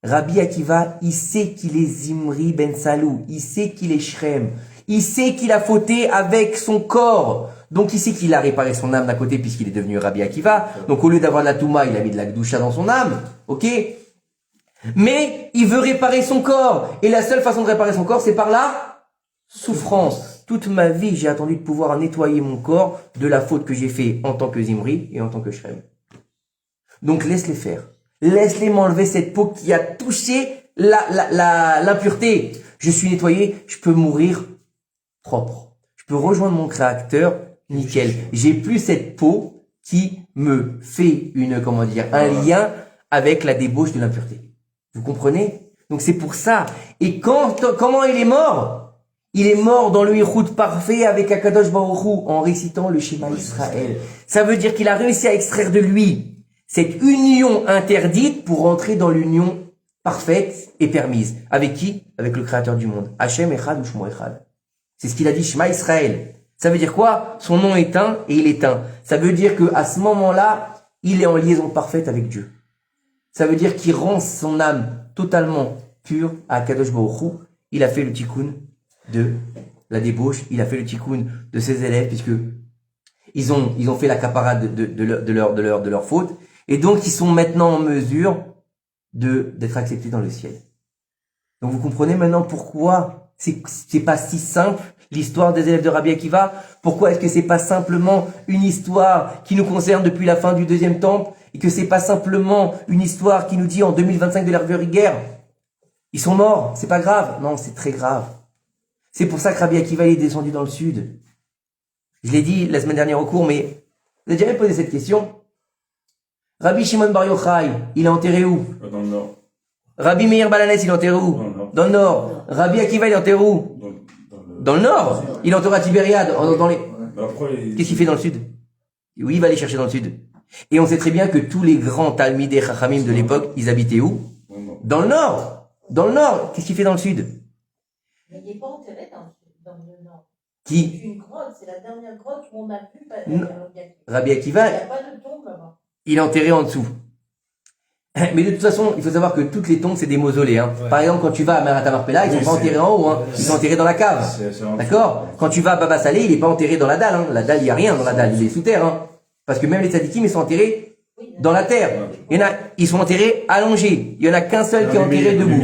Rabbi Akiva, il sait qu'il est Zimri ben Salou. Il sait qu'il est Shrem. Il sait qu'il a fauté avec son corps. Donc il sait qu'il a réparé son âme d'un côté puisqu'il est devenu Rabbi Akiva. Donc au lieu d'avoir de la Touma, il a mis de la Gdusha dans son âme. Ok? Mais il veut réparer son corps. Et la seule façon de réparer son corps, c'est par la souffrance. Toute ma vie, j'ai attendu de pouvoir nettoyer mon corps de la faute que j'ai fait en tant que Zimri et en tant que Shrem. Donc laisse-les faire. Laisse-les m'enlever cette peau qui a touché l'impureté. Je suis nettoyé, je peux mourir propre. Je peux rejoindre mon créateur, nickel. J'ai plus cette peau qui me fait un lien avec la débauche de l'impureté. Vous comprenez? Donc c'est pour ça. Et comment il est mort? Il est mort dans le Yichud parfait avec Akadosh Baruch Hu en récitant le Shema Israël. Ça veut dire qu'il a réussi à extraire de lui cette union interdite pour entrer dans l'union parfaite et permise. Avec qui? Avec le créateur du monde. Hachem Echad ou Shmo Echad. C'est ce qu'il a dit, Shema Israël. Ça veut dire quoi? Son nom est un et il est un. Ça veut dire que à ce moment-là, il est en liaison parfaite avec Dieu. Ça veut dire qu'il rend son âme totalement pure à Kadosh Baruch Hu. Il a fait le tikkun de la débauche. Il a fait le tikkun de ses élèves puisque ils ont fait la caparade de leur faute. Et donc, ils sont maintenant en mesure d'être acceptés dans le ciel. Donc, vous comprenez maintenant pourquoi c'est pas si simple l'histoire des élèves de Rabbi Akiva. Pourquoi est-ce que c'est pas simplement une histoire qui nous concerne depuis la fin du deuxième temple et que c'est pas simplement une histoire qui nous dit en 2025 de l'Hervé Riguer, ils sont morts, c'est pas grave. Non, c'est très grave. C'est pour ça que Rabbi Akiva est descendu dans le sud. Je l'ai dit la semaine dernière au cours, mais vous avez jamais posé cette question. Rabbi Shimon Bar Yochai, il est enterré où? Dans le nord. Rabbi Meir Balanès, il est enterré où? Dans le nord. Rabbi Akiva, il est enterré où? Dans le nord. Il est enterré à Tibériade. Qu'est-ce qu'il fait dans le sud? Oui, il va aller chercher dans le sud. Et on sait très bien que tous les grands Talmidei Chachamim de l'époque, ils habitaient où? Dans le nord. Dans le nord. Qu'est-ce qu'il fait dans le sud? Mais il n'est pas enterré dans le nord. Qui? C'est une grotte, c'est la dernière grotte où on a pu Rabbi Akiva. Il n'y a pas de tombe là-bas. Il est enterré en dessous. Mais de toute façon, il faut savoir que toutes les tombes, c'est des mausolées. Hein. Ouais. Par exemple, quand tu vas à Merat Marpella, ils sont pas enterrés en haut. Hein. Ils sont enterrés dans la cave. D'accord? Quand tu vas à Baba Salé, il est pas enterré dans la dalle. Hein. La dalle, il n'y a rien dans la dalle. Il est sous terre. Hein. Parce que même les tzadikim, ils sont enterrés dans la terre. Il y en a, ils sont enterrés allongés. Il y en a qu'un seul qui est enterré debout.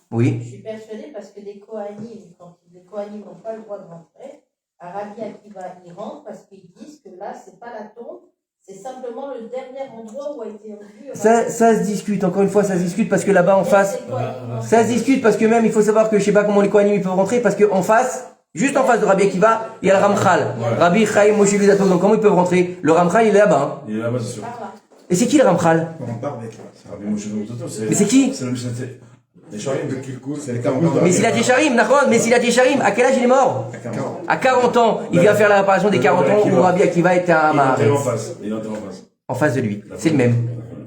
Oui. Je suis persuadée parce que les Kohanim, quand les Kohanim n'ont pas le droit de rentrer, à Rabbi Akiva, ils rentrent parce qu'ils disent que là, c'est pas la tombe. C'est simplement le dernier endroit où a été revu. Ça se discute, encore une fois, ça se discute parce que là-bas en face, ça se discute parce que même il faut savoir que je sais pas comment les Kohanim ils peuvent rentrer parce que en face, juste en face de Rabbi Akiva, il y a le Ramchal. Ouais. Rabbi Chaim Moshe Luzato. Donc comment ils peuvent rentrer? Le Ramchal il est là-bas. Hein. Il est là-bas, c'est sûr. Et c'est qui le Ramchal? C'est Rabbi Moshe Luzato. Mais c'est qui? C'est le Sharim de Kilkoul, c'est les Messilat Yesharim, d'accord? Messilat Yesharim, à quel âge il est mort? À 40 ans. Il vient faire la réparation des 40 ans où Rabbi Akiva était à Maharetz. Il est en face. En face de lui. C'est le même.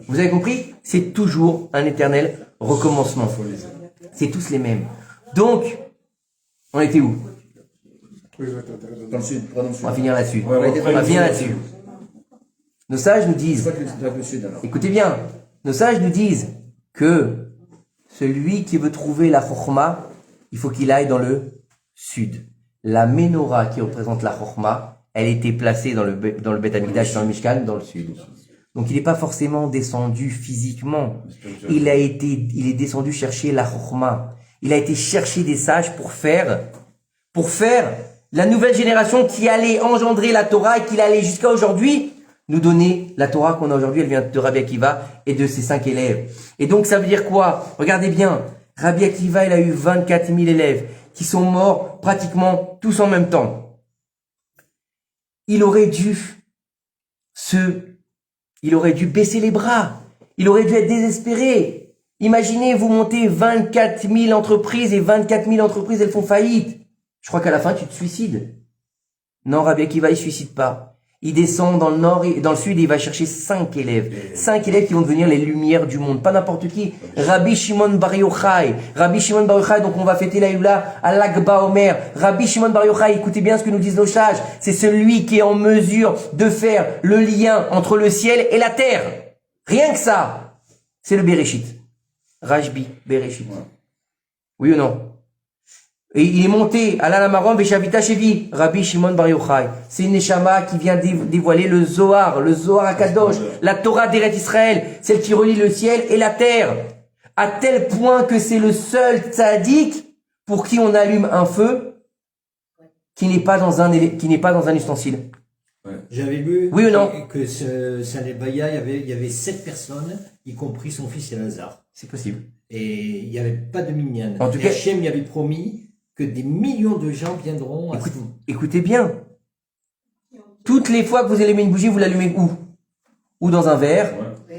Vous avez compris? C'est toujours un éternel recommencement. C'est tous les mêmes. Donc, on était où? Dans le sud. On va finir là-dessus. On va finir là-dessus. Nos sages nous disent, écoutez bien, nos sages nous disent que celui qui veut trouver la chokhma, il faut qu'il aille dans le sud. La menorah qui représente la chokhma, elle était placée dans le Beth Amikdash, dans le Mishkan, dans le sud. Donc il n'est pas forcément descendu physiquement. Il est descendu chercher la chokhma. Il a été chercher des sages pour faire la nouvelle génération qui allait engendrer la Torah et qui allait jusqu'à aujourd'hui nous donner la Torah qu'on a aujourd'hui. Elle vient de Rabbi Akiva et de ses 5 élèves. Et donc ça veut dire quoi? Regardez bien, Rabbi Akiva, il a eu 24 000 élèves qui sont morts pratiquement tous en même temps. Il aurait dû baisser les bras. Il aurait dû être désespéré. Imaginez, vous montez 24 000 entreprises et 24 000 entreprises, elles font faillite. Je crois qu'à la fin, tu te suicides. Non, Rabbi Akiva, il suicide pas. Il descend dans le nord et dans le sud et il va chercher 5 élèves. 5 élèves qui vont devenir les lumières du monde. Pas n'importe qui. Rabbi Shimon Bar Yochai. Rabbi Shimon Bar Yochai, donc on va fêter la Hula à l'Akba Omer. Rabbi Shimon Bar Yochai, écoutez bien ce que nous disent nos sages. C'est celui qui est en mesure de faire le lien entre le ciel et la terre. Rien que ça. C'est le Bereshit. Rajbi, Bereshit. Oui ou non? Et il est monté à l'Alamaron Veshavita Shevi, Rabbi Shimon Bar Yochai. C'est une Neshama qui vient dévoiler le Zohar HaKadosh, la Torah d'Eret Israël, celle qui relie le ciel et la terre. À tel point que c'est le seul tzaddik pour qui on allume un feu qui n'est pas dans un ustensile. J'avais vu oui ou non? Que Salébaya, il y avait 7 personnes, y compris son fils Elazar. C'est possible. Et il n'y avait pas de minyan. En tout cas, Hachem y avait promis que des millions de gens viendront à écoutez bien. Toutes les fois que vous allumez une bougie, vous l'allumez où? Ou dans un verre,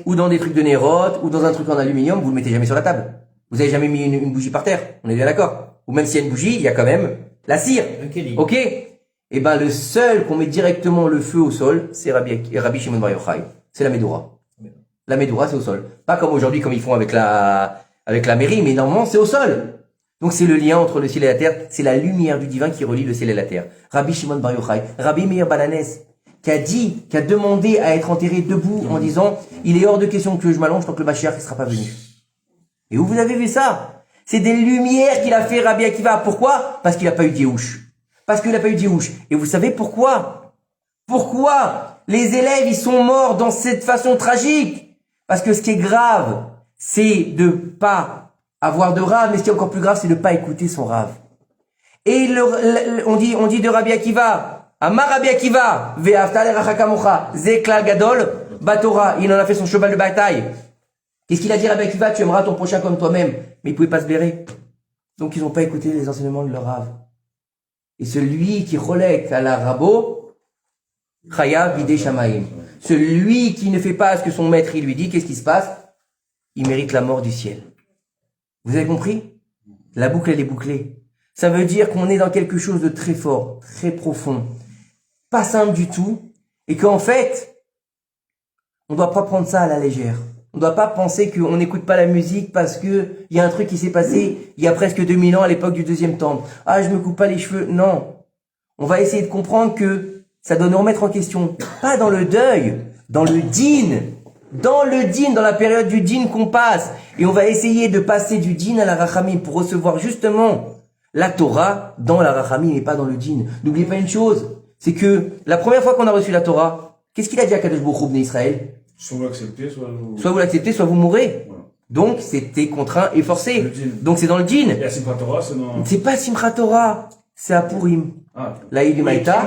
ou dans des trucs de nérote, ou dans un truc en aluminium, vous le mettez jamais sur la table. Vous avez jamais mis une bougie par terre. On est bien d'accord? Ou même s'il y a une bougie, il y a quand même la cire. Ok? Eh ben, le seul qu'on met directement le feu au sol, c'est Rabbi Shimon Bar Yochai. C'est la Médoura. La Médoura, c'est au sol. Pas comme aujourd'hui, comme ils font avec la mairie, mais normalement, c'est au sol. Donc c'est le lien entre le ciel et la terre, c'est la lumière du divin qui relie le ciel et la terre. Rabbi Shimon Bar Yochai, Rabbi Meir Balanes, qui a demandé à être enterré debout en disant, il est hors de question que je m'allonge tant que le Mashiach ne sera pas venu. Et où vous avez vu ça? C'est des lumières qu'il a fait Rabbi Akiva. Pourquoi? Parce qu'il n'a pas eu d'Yéhouch. Parce qu'il n'a pas eu d'Yéhouch. Et vous savez pourquoi? Pourquoi les élèves, ils sont morts dans cette façon tragique? Parce que ce qui est grave, c'est de pas avoir de rave, mais ce qui est encore plus grave, c'est de ne pas écouter son rave. Et on dit de Rabbi Akiva, Amar Rabbi Akiva, Ve'afta l'eracha kamocha, Zeklal Gadol, Batora, il en a fait son cheval de bataille. Qu'est-ce qu'il a dit Rabbi Akiva? Tu aimeras ton prochain comme toi-même. Mais ils pouvaient pas se blairer. Donc ils n'ont pas écouté les enseignements de leur rave. Et celui qui relègue à la rabo, Chaya Bidei Shamaim. Celui qui ne fait pas ce que son maître il lui dit, qu'est-ce qui se passe? Il mérite la mort du ciel. Vous avez compris? La boucle, elle est bouclée. Ça veut dire qu'on est dans quelque chose de très fort, très profond, pas simple du tout, et qu'en fait, on ne doit pas prendre ça à la légère. On ne doit pas penser qu'on n'écoute pas la musique parce que il y a un truc qui s'est passé il y a presque 2000 ans à l'époque du deuxième temple. Ah, je me coupe pas les cheveux. Non. On va essayer de comprendre que ça doit nous remettre en question. Pas dans le deuil, dans le din. Dans le din, dans la période du din qu'on passe. Et on va essayer de passer du din à la rachamim pour recevoir justement la Torah dans la rachamim et pas dans le din. N'oubliez pas une chose, c'est que la première fois qu'on a reçu la Torah, qu'est-ce qu'il a dit à Kadosh Baruch Hu Bnei Israël? Soit vous l'acceptez, soit vous l'acceptez, soit vous mourrez. Voilà. Donc c'était contraint et forcé. Donc c'est dans le din. Et à Simchat Torah, c'est dans... C'est pas Simchat Torah, c'est à Purim. La Yedimaïta,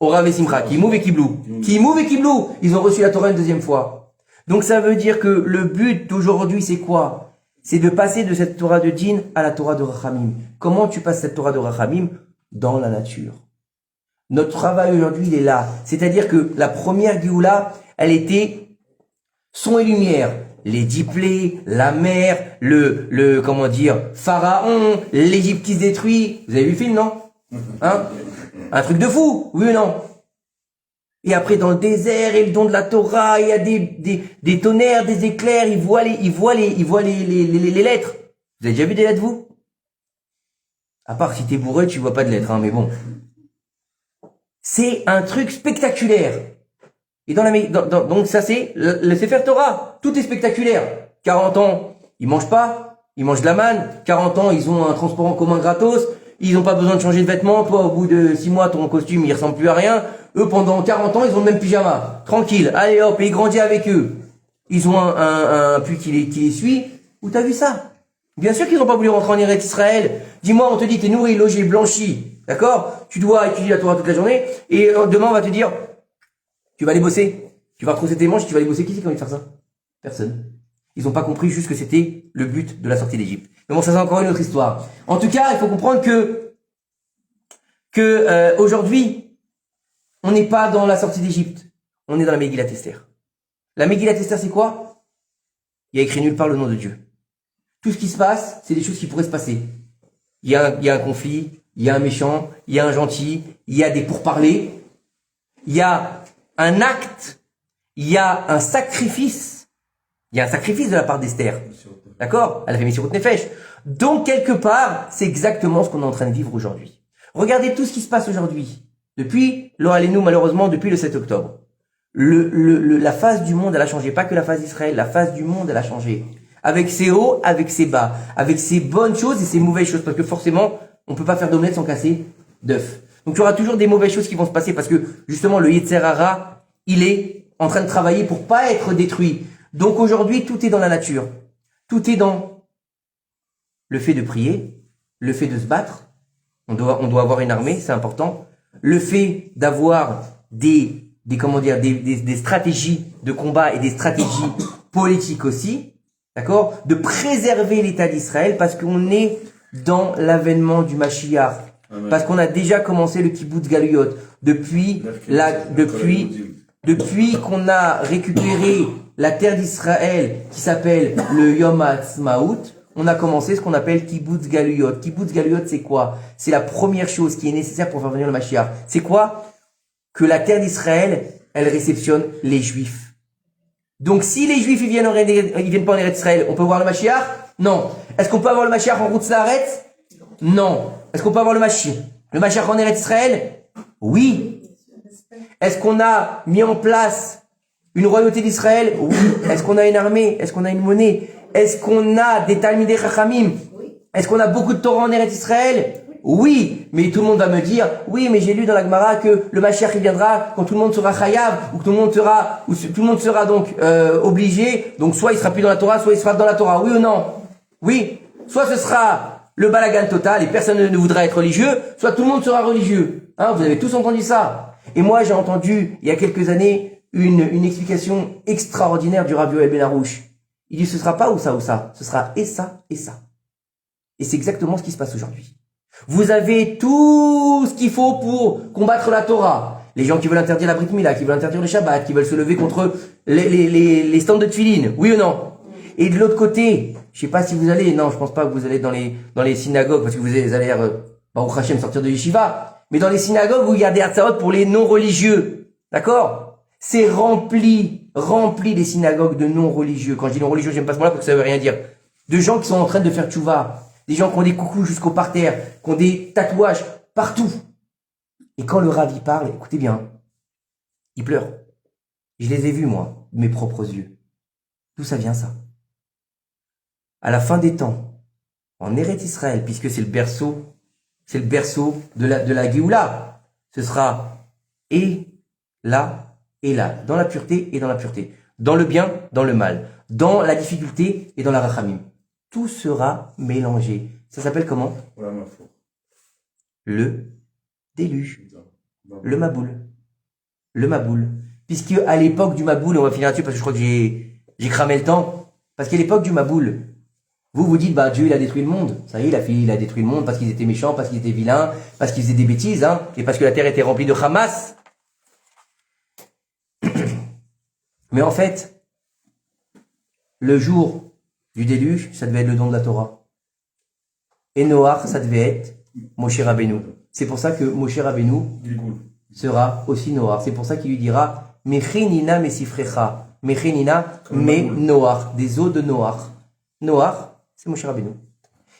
Orav et Simcha, Kimouv et Kiblou. Kimouv et Kiblou, ils ont reçu la Torah une deuxième fois. Donc ça veut dire que le but d'aujourd'hui, c'est quoi? C'est de passer de cette Torah de Din à la Torah de Rachamim. Comment tu passes cette Torah de Rachamim? Dans la nature. Notre travail aujourd'hui, il est là. C'est-à-dire que la première Géoula, elle était son et lumière. Les 10 plaies, la mer, comment dire, Pharaon, l'Égypte qui se détruit. Vous avez vu le film, non? Hein? Un truc de fou, oui ou non? Et après, dans le désert, et le don de la Torah, il y a des tonnerres, des éclairs, il voit les lettres. Vous avez déjà vu des lettres, vous? À part si t'es bourré, tu vois pas de lettres, hein, mais bon. C'est un truc spectaculaire. Et donc ça c'est le Sefer Torah. Tout est spectaculaire. 40 ans, ils mangent pas, ils mangent de la manne. 40 ans, ils ont un transport en commun gratos. Ils n'ont pas besoin de changer de vêtements. Toi, au bout de 6 mois, ton costume, il ressemble plus à rien. Eux, pendant 40 ans, ils ont le même pyjama. Tranquille. Allez hop, et il grandit avec eux. Ils ont un puits qui les suit. Où t'as vu ça? Bien sûr qu'ils n'ont pas voulu rentrer en Eretz Israël. Dis-moi, on te dit, t'es nourri, logé, blanchi. D'accord? Tu dois étudier la Torah toute la journée. Et demain, on va te dire, tu vas aller bosser. Tu vas retrousser tes manches et tu vas aller bosser. Qui c'est qui a envie de faire ça? Personne. Ils n'ont pas compris juste que c'était le but de la sortie d'Égypte. Mais bon, ça c'est encore une autre histoire. En tout cas, il faut comprendre que aujourd'hui, on n'est pas dans la sortie d'Égypte. On est dans la Megillat Esther. La Megillat Esther, c'est quoi? Il y a écrit nulle part le nom de Dieu. Tout ce qui se passe, c'est des choses qui pourraient se passer. Il y a un conflit, il y a un méchant, il y a un gentil, il y a des pourparlers, il y a un acte, il y a un sacrifice. Il y a un sacrifice de la part d'Esther. D'accord? Elle a fait Messirut Nefesh. Donc, quelque part, c'est exactement ce qu'on est en train de vivre aujourd'hui. Regardez tout ce qui se passe aujourd'hui. Depuis, Lo Aleinu, malheureusement, depuis le 7 octobre. La face du monde, elle a changé. Pas que la face d'Israël, la face du monde, elle a changé. Avec ses hauts, avec ses bas. Avec ses bonnes choses et ses mauvaises choses. Parce que forcément, on peut pas faire d'omelette sans casser d'œuf. Donc, il y aura toujours des mauvaises choses qui vont se passer parce que, justement, le Yetzer Hara, il est en train de travailler pour pas être détruit. Donc, aujourd'hui, tout est dans la nature. Tout est dans le fait de prier, le fait de se battre. On doit avoir une armée, c'est important. Le fait d'avoir des stratégies de combat et des stratégies politiques aussi. D'accord? De préserver l'État d'Israël parce qu'on est dans l'avènement du Mashiach. Parce qu'on a déjà commencé le kibbutz galuyot. Depuis qu'on a récupéré la terre d'Israël qui s'appelle le Yom HaAtzmaut, on a commencé ce qu'on appelle kibbutz galuyot. Kibbutz galuyot, c'est quoi? C'est la première chose qui est nécessaire pour faire venir le Mashiach. C'est quoi? Que la terre d'Israël, elle réceptionne les Juifs. Donc si les Juifs ils viennent pas en Eretz Israël, on peut voir le Mashiach? Non. Est-ce qu'on peut avoir le Mashiach en route Laaretz? Non. Est-ce qu'on peut avoir le Mashiach en Eretz Israël? Oui. Est-ce qu'on a mis en place une royauté d'Israël? Oui. Est-ce qu'on a une armée? Est-ce qu'on a une monnaie? Est-ce qu'on a des Talmidei Chachamim? Est-ce qu'on a beaucoup de Torah en Eretz Israël? Oui. Mais tout le monde va me dire, oui, mais j'ai lu dans la Gemara que le Mashiach il viendra quand tout le monde sera chayav, ou que tout le monde sera donc obligé. Donc soit il sera plus dans la Torah, soit il sera dans la Torah. Oui ou non? Oui. Soit ce sera le balagan total et personne ne voudra être religieux, soit tout le monde sera religieux. Hein, vous avez tous entendu ça. Et moi, j'ai entendu, il y a quelques années, une explication extraordinaire du Rav Yoel Ben Arouche. Il dit, ce sera pas ou ça, ce sera et ça, et ça. Et c'est exactement ce qui se passe aujourd'hui. Vous avez tout ce qu'il faut pour combattre la Torah. Les gens qui veulent interdire la Brit Mila, qui veulent interdire le Shabbat, qui veulent se lever contre les stands de Tfilin. Oui ou non? Et de l'autre côté, je sais pas si vous allez, non, je pense pas que vous allez dans les synagogues, parce que vous allez Baruch Hashem, sortir de Yeshiva, mais dans les synagogues où il y a des Hatzaot pour les non-religieux. D'accord? C'est rempli les synagogues de non-religieux. Quand je dis non-religieux, j'aime pas ce mot-là parce que ça veut rien dire. De gens qui sont en train de faire tchouva. Des gens qui ont des coucous jusqu'au parterre, qui ont des tatouages partout. Et quand le Rav y parle, écoutez bien, il pleure. Je les ai vus, moi, de mes propres yeux. D'où ça vient, ça? À la fin des temps, en Eretz Israël, puisque c'est le berceau de la Géoula, ce sera et là, dans la pureté et dans la pureté, dans le bien, dans le mal, dans la difficulté et dans la rachamim. Tout sera mélangé. Ça s'appelle comment? Le déluge. Le Maboul. Le Maboul. Puisque à l'époque du Maboul, on va finir là-dessus parce que je crois que j'ai cramé le temps, parce qu'à l'époque du Maboul, vous dites, Dieu, il a détruit le monde. Ça y est, il a détruit le monde parce qu'ils étaient méchants, parce qu'ils étaient vilains, parce qu'ils faisaient des bêtises, hein, et parce que la terre était remplie de Hamas. Mais en fait, le jour du déluge, ça devait être le don de la Torah. Et Noach, ça devait être Moshe Rabbeinu. C'est pour ça que Moshe Rabbeinu sera aussi Noach. C'est pour ça qu'il lui dira, Mechenina mesifrecha. Mechenina me Noach. Des eaux de Noach. Noach, c'est Moshe Rabbeinu.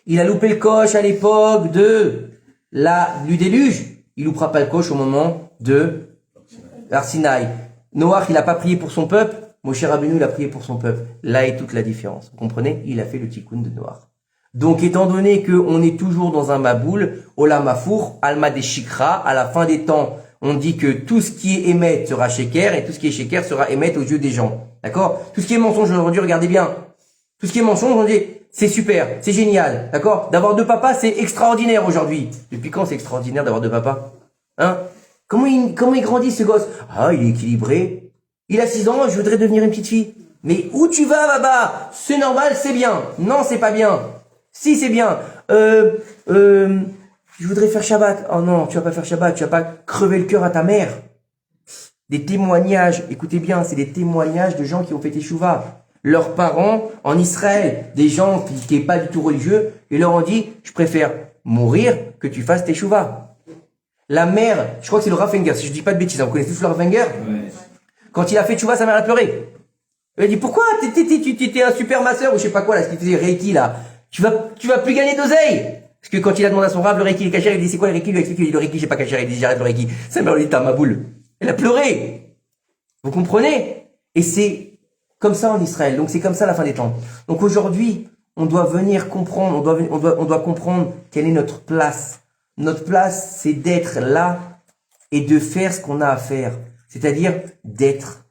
Il a loupé le coche à l'époque du déluge. Il loupera pas le coche au moment de l'Arsinaï. Noach, il a pas prié pour son peuple. Moshe Rabbeinu, il a prié pour son peuple. Là est toute la différence. Vous comprenez? Il a fait le tikkun de Noach. Donc, étant donné qu'on est toujours dans un maboul, Olam Hafour, Alma des Shikra, à la fin des temps, on dit que tout ce qui est émet sera sheker et tout ce qui est sheker sera émet aux yeux des gens. D'accord? Tout ce qui est mensonge aujourd'hui, regardez bien. Tout ce qui est mensonge, on dit, c'est super, c'est génial, d'accord? D'avoir 2 papas, c'est extraordinaire aujourd'hui. Depuis quand c'est extraordinaire d'avoir 2 papas? Hein? Comment il grandit ce gosse? Ah, il est équilibré. Il a 6 ans, je voudrais devenir une petite fille. Mais où tu vas, Baba? C'est normal, c'est bien. Non, c'est pas bien. Si, c'est bien. Je voudrais faire Shabbat. Oh non, tu vas pas faire Shabbat, tu vas pas crever le cœur à ta mère. Des témoignages, écoutez bien, c'est des témoignages de gens qui ont fait Teshuvah. Leurs parents, en Israël, des gens qui n'est pas du tout religieux, ils leur ont dit, je préfère mourir que tu fasses Teshuvah. La mère, je crois que c'est le Rav Wenger, si je dis pas de bêtises, vous connaissez tous le Rav Wenger? Quand il a fait Teshuvah, sa mère a pleuré. Elle a dit, pourquoi t'étais un super masseur ou je sais pas quoi, là, ce qu'il faisait Reiki, là. Tu vas plus gagner d'oseille. Parce que quand il a demandé à son Rav, le Reiki, le Kacher, il dit, c'est quoi le Reiki? Il lui a expliqué, il dit, le Reiki, j'ai pas Kacher, il dit, j'arrête le Reiki. Sa mère lui dit, t'as ma boule. Elle a pleuré. Vous comprenez? Et c'est comme ça en Israël. Donc c'est comme ça la fin des temps. Donc aujourd'hui, on doit venir comprendre, on doit comprendre quelle est notre place. Notre place, c'est d'être là et de faire ce qu'on a à faire. C'est-à-dire d'être,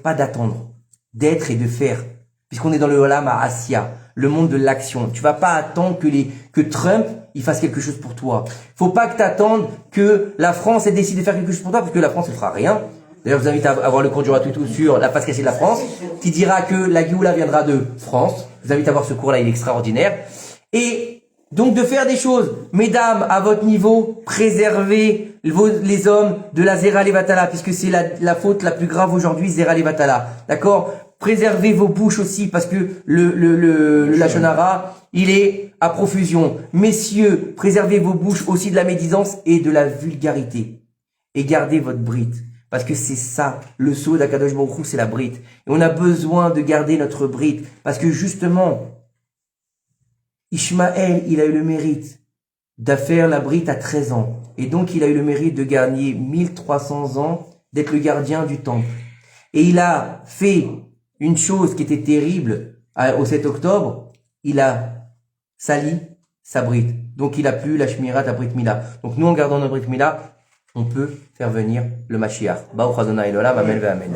pas d'attendre. D'être et de faire. Puisqu'on est dans le Olam Ha'asiya, le monde de l'action. Tu vas pas attendre que Trump, il fasse quelque chose pour toi. Faut pas que t'attendes que la France ait décidé de faire quelque chose pour toi, parce que la France, elle fera rien. D'ailleurs, je vous invite à avoir le cours du Ratutou sur la face cachée de la France, qui dira que la Géoula viendra de France. Je vous invite à voir ce cours-là, il est extraordinaire. Et donc de faire des choses. Mesdames, à votre niveau, préservez les hommes de la Zera Levatala, puisque c'est la faute la plus grave aujourd'hui, Zera Levatala. D'accord? Préservez vos bouches aussi, parce que le Lachon Hara, il est à profusion. Messieurs, préservez vos bouches aussi de la médisance et de la vulgarité. Et gardez votre brite. Parce que c'est ça, le sceau d'Akadosh Baruch Hu, c'est la brite. Et on a besoin de garder notre brite. Parce que justement, Ishmaël, il a eu le mérite de faire la brite à 13 ans. Et donc, il a eu le mérite de gagner 1300 ans, d'être le gardien du temple. Et il a fait une chose qui était terrible au 7 octobre. Il a sali sa brite. Donc, il a plus la shmirat à Brit Mila. Donc, nous, en gardant notre Brit Mila, on peut faire venir le Mashiach. Baruch Adonai Elohim, Amen ve Amen.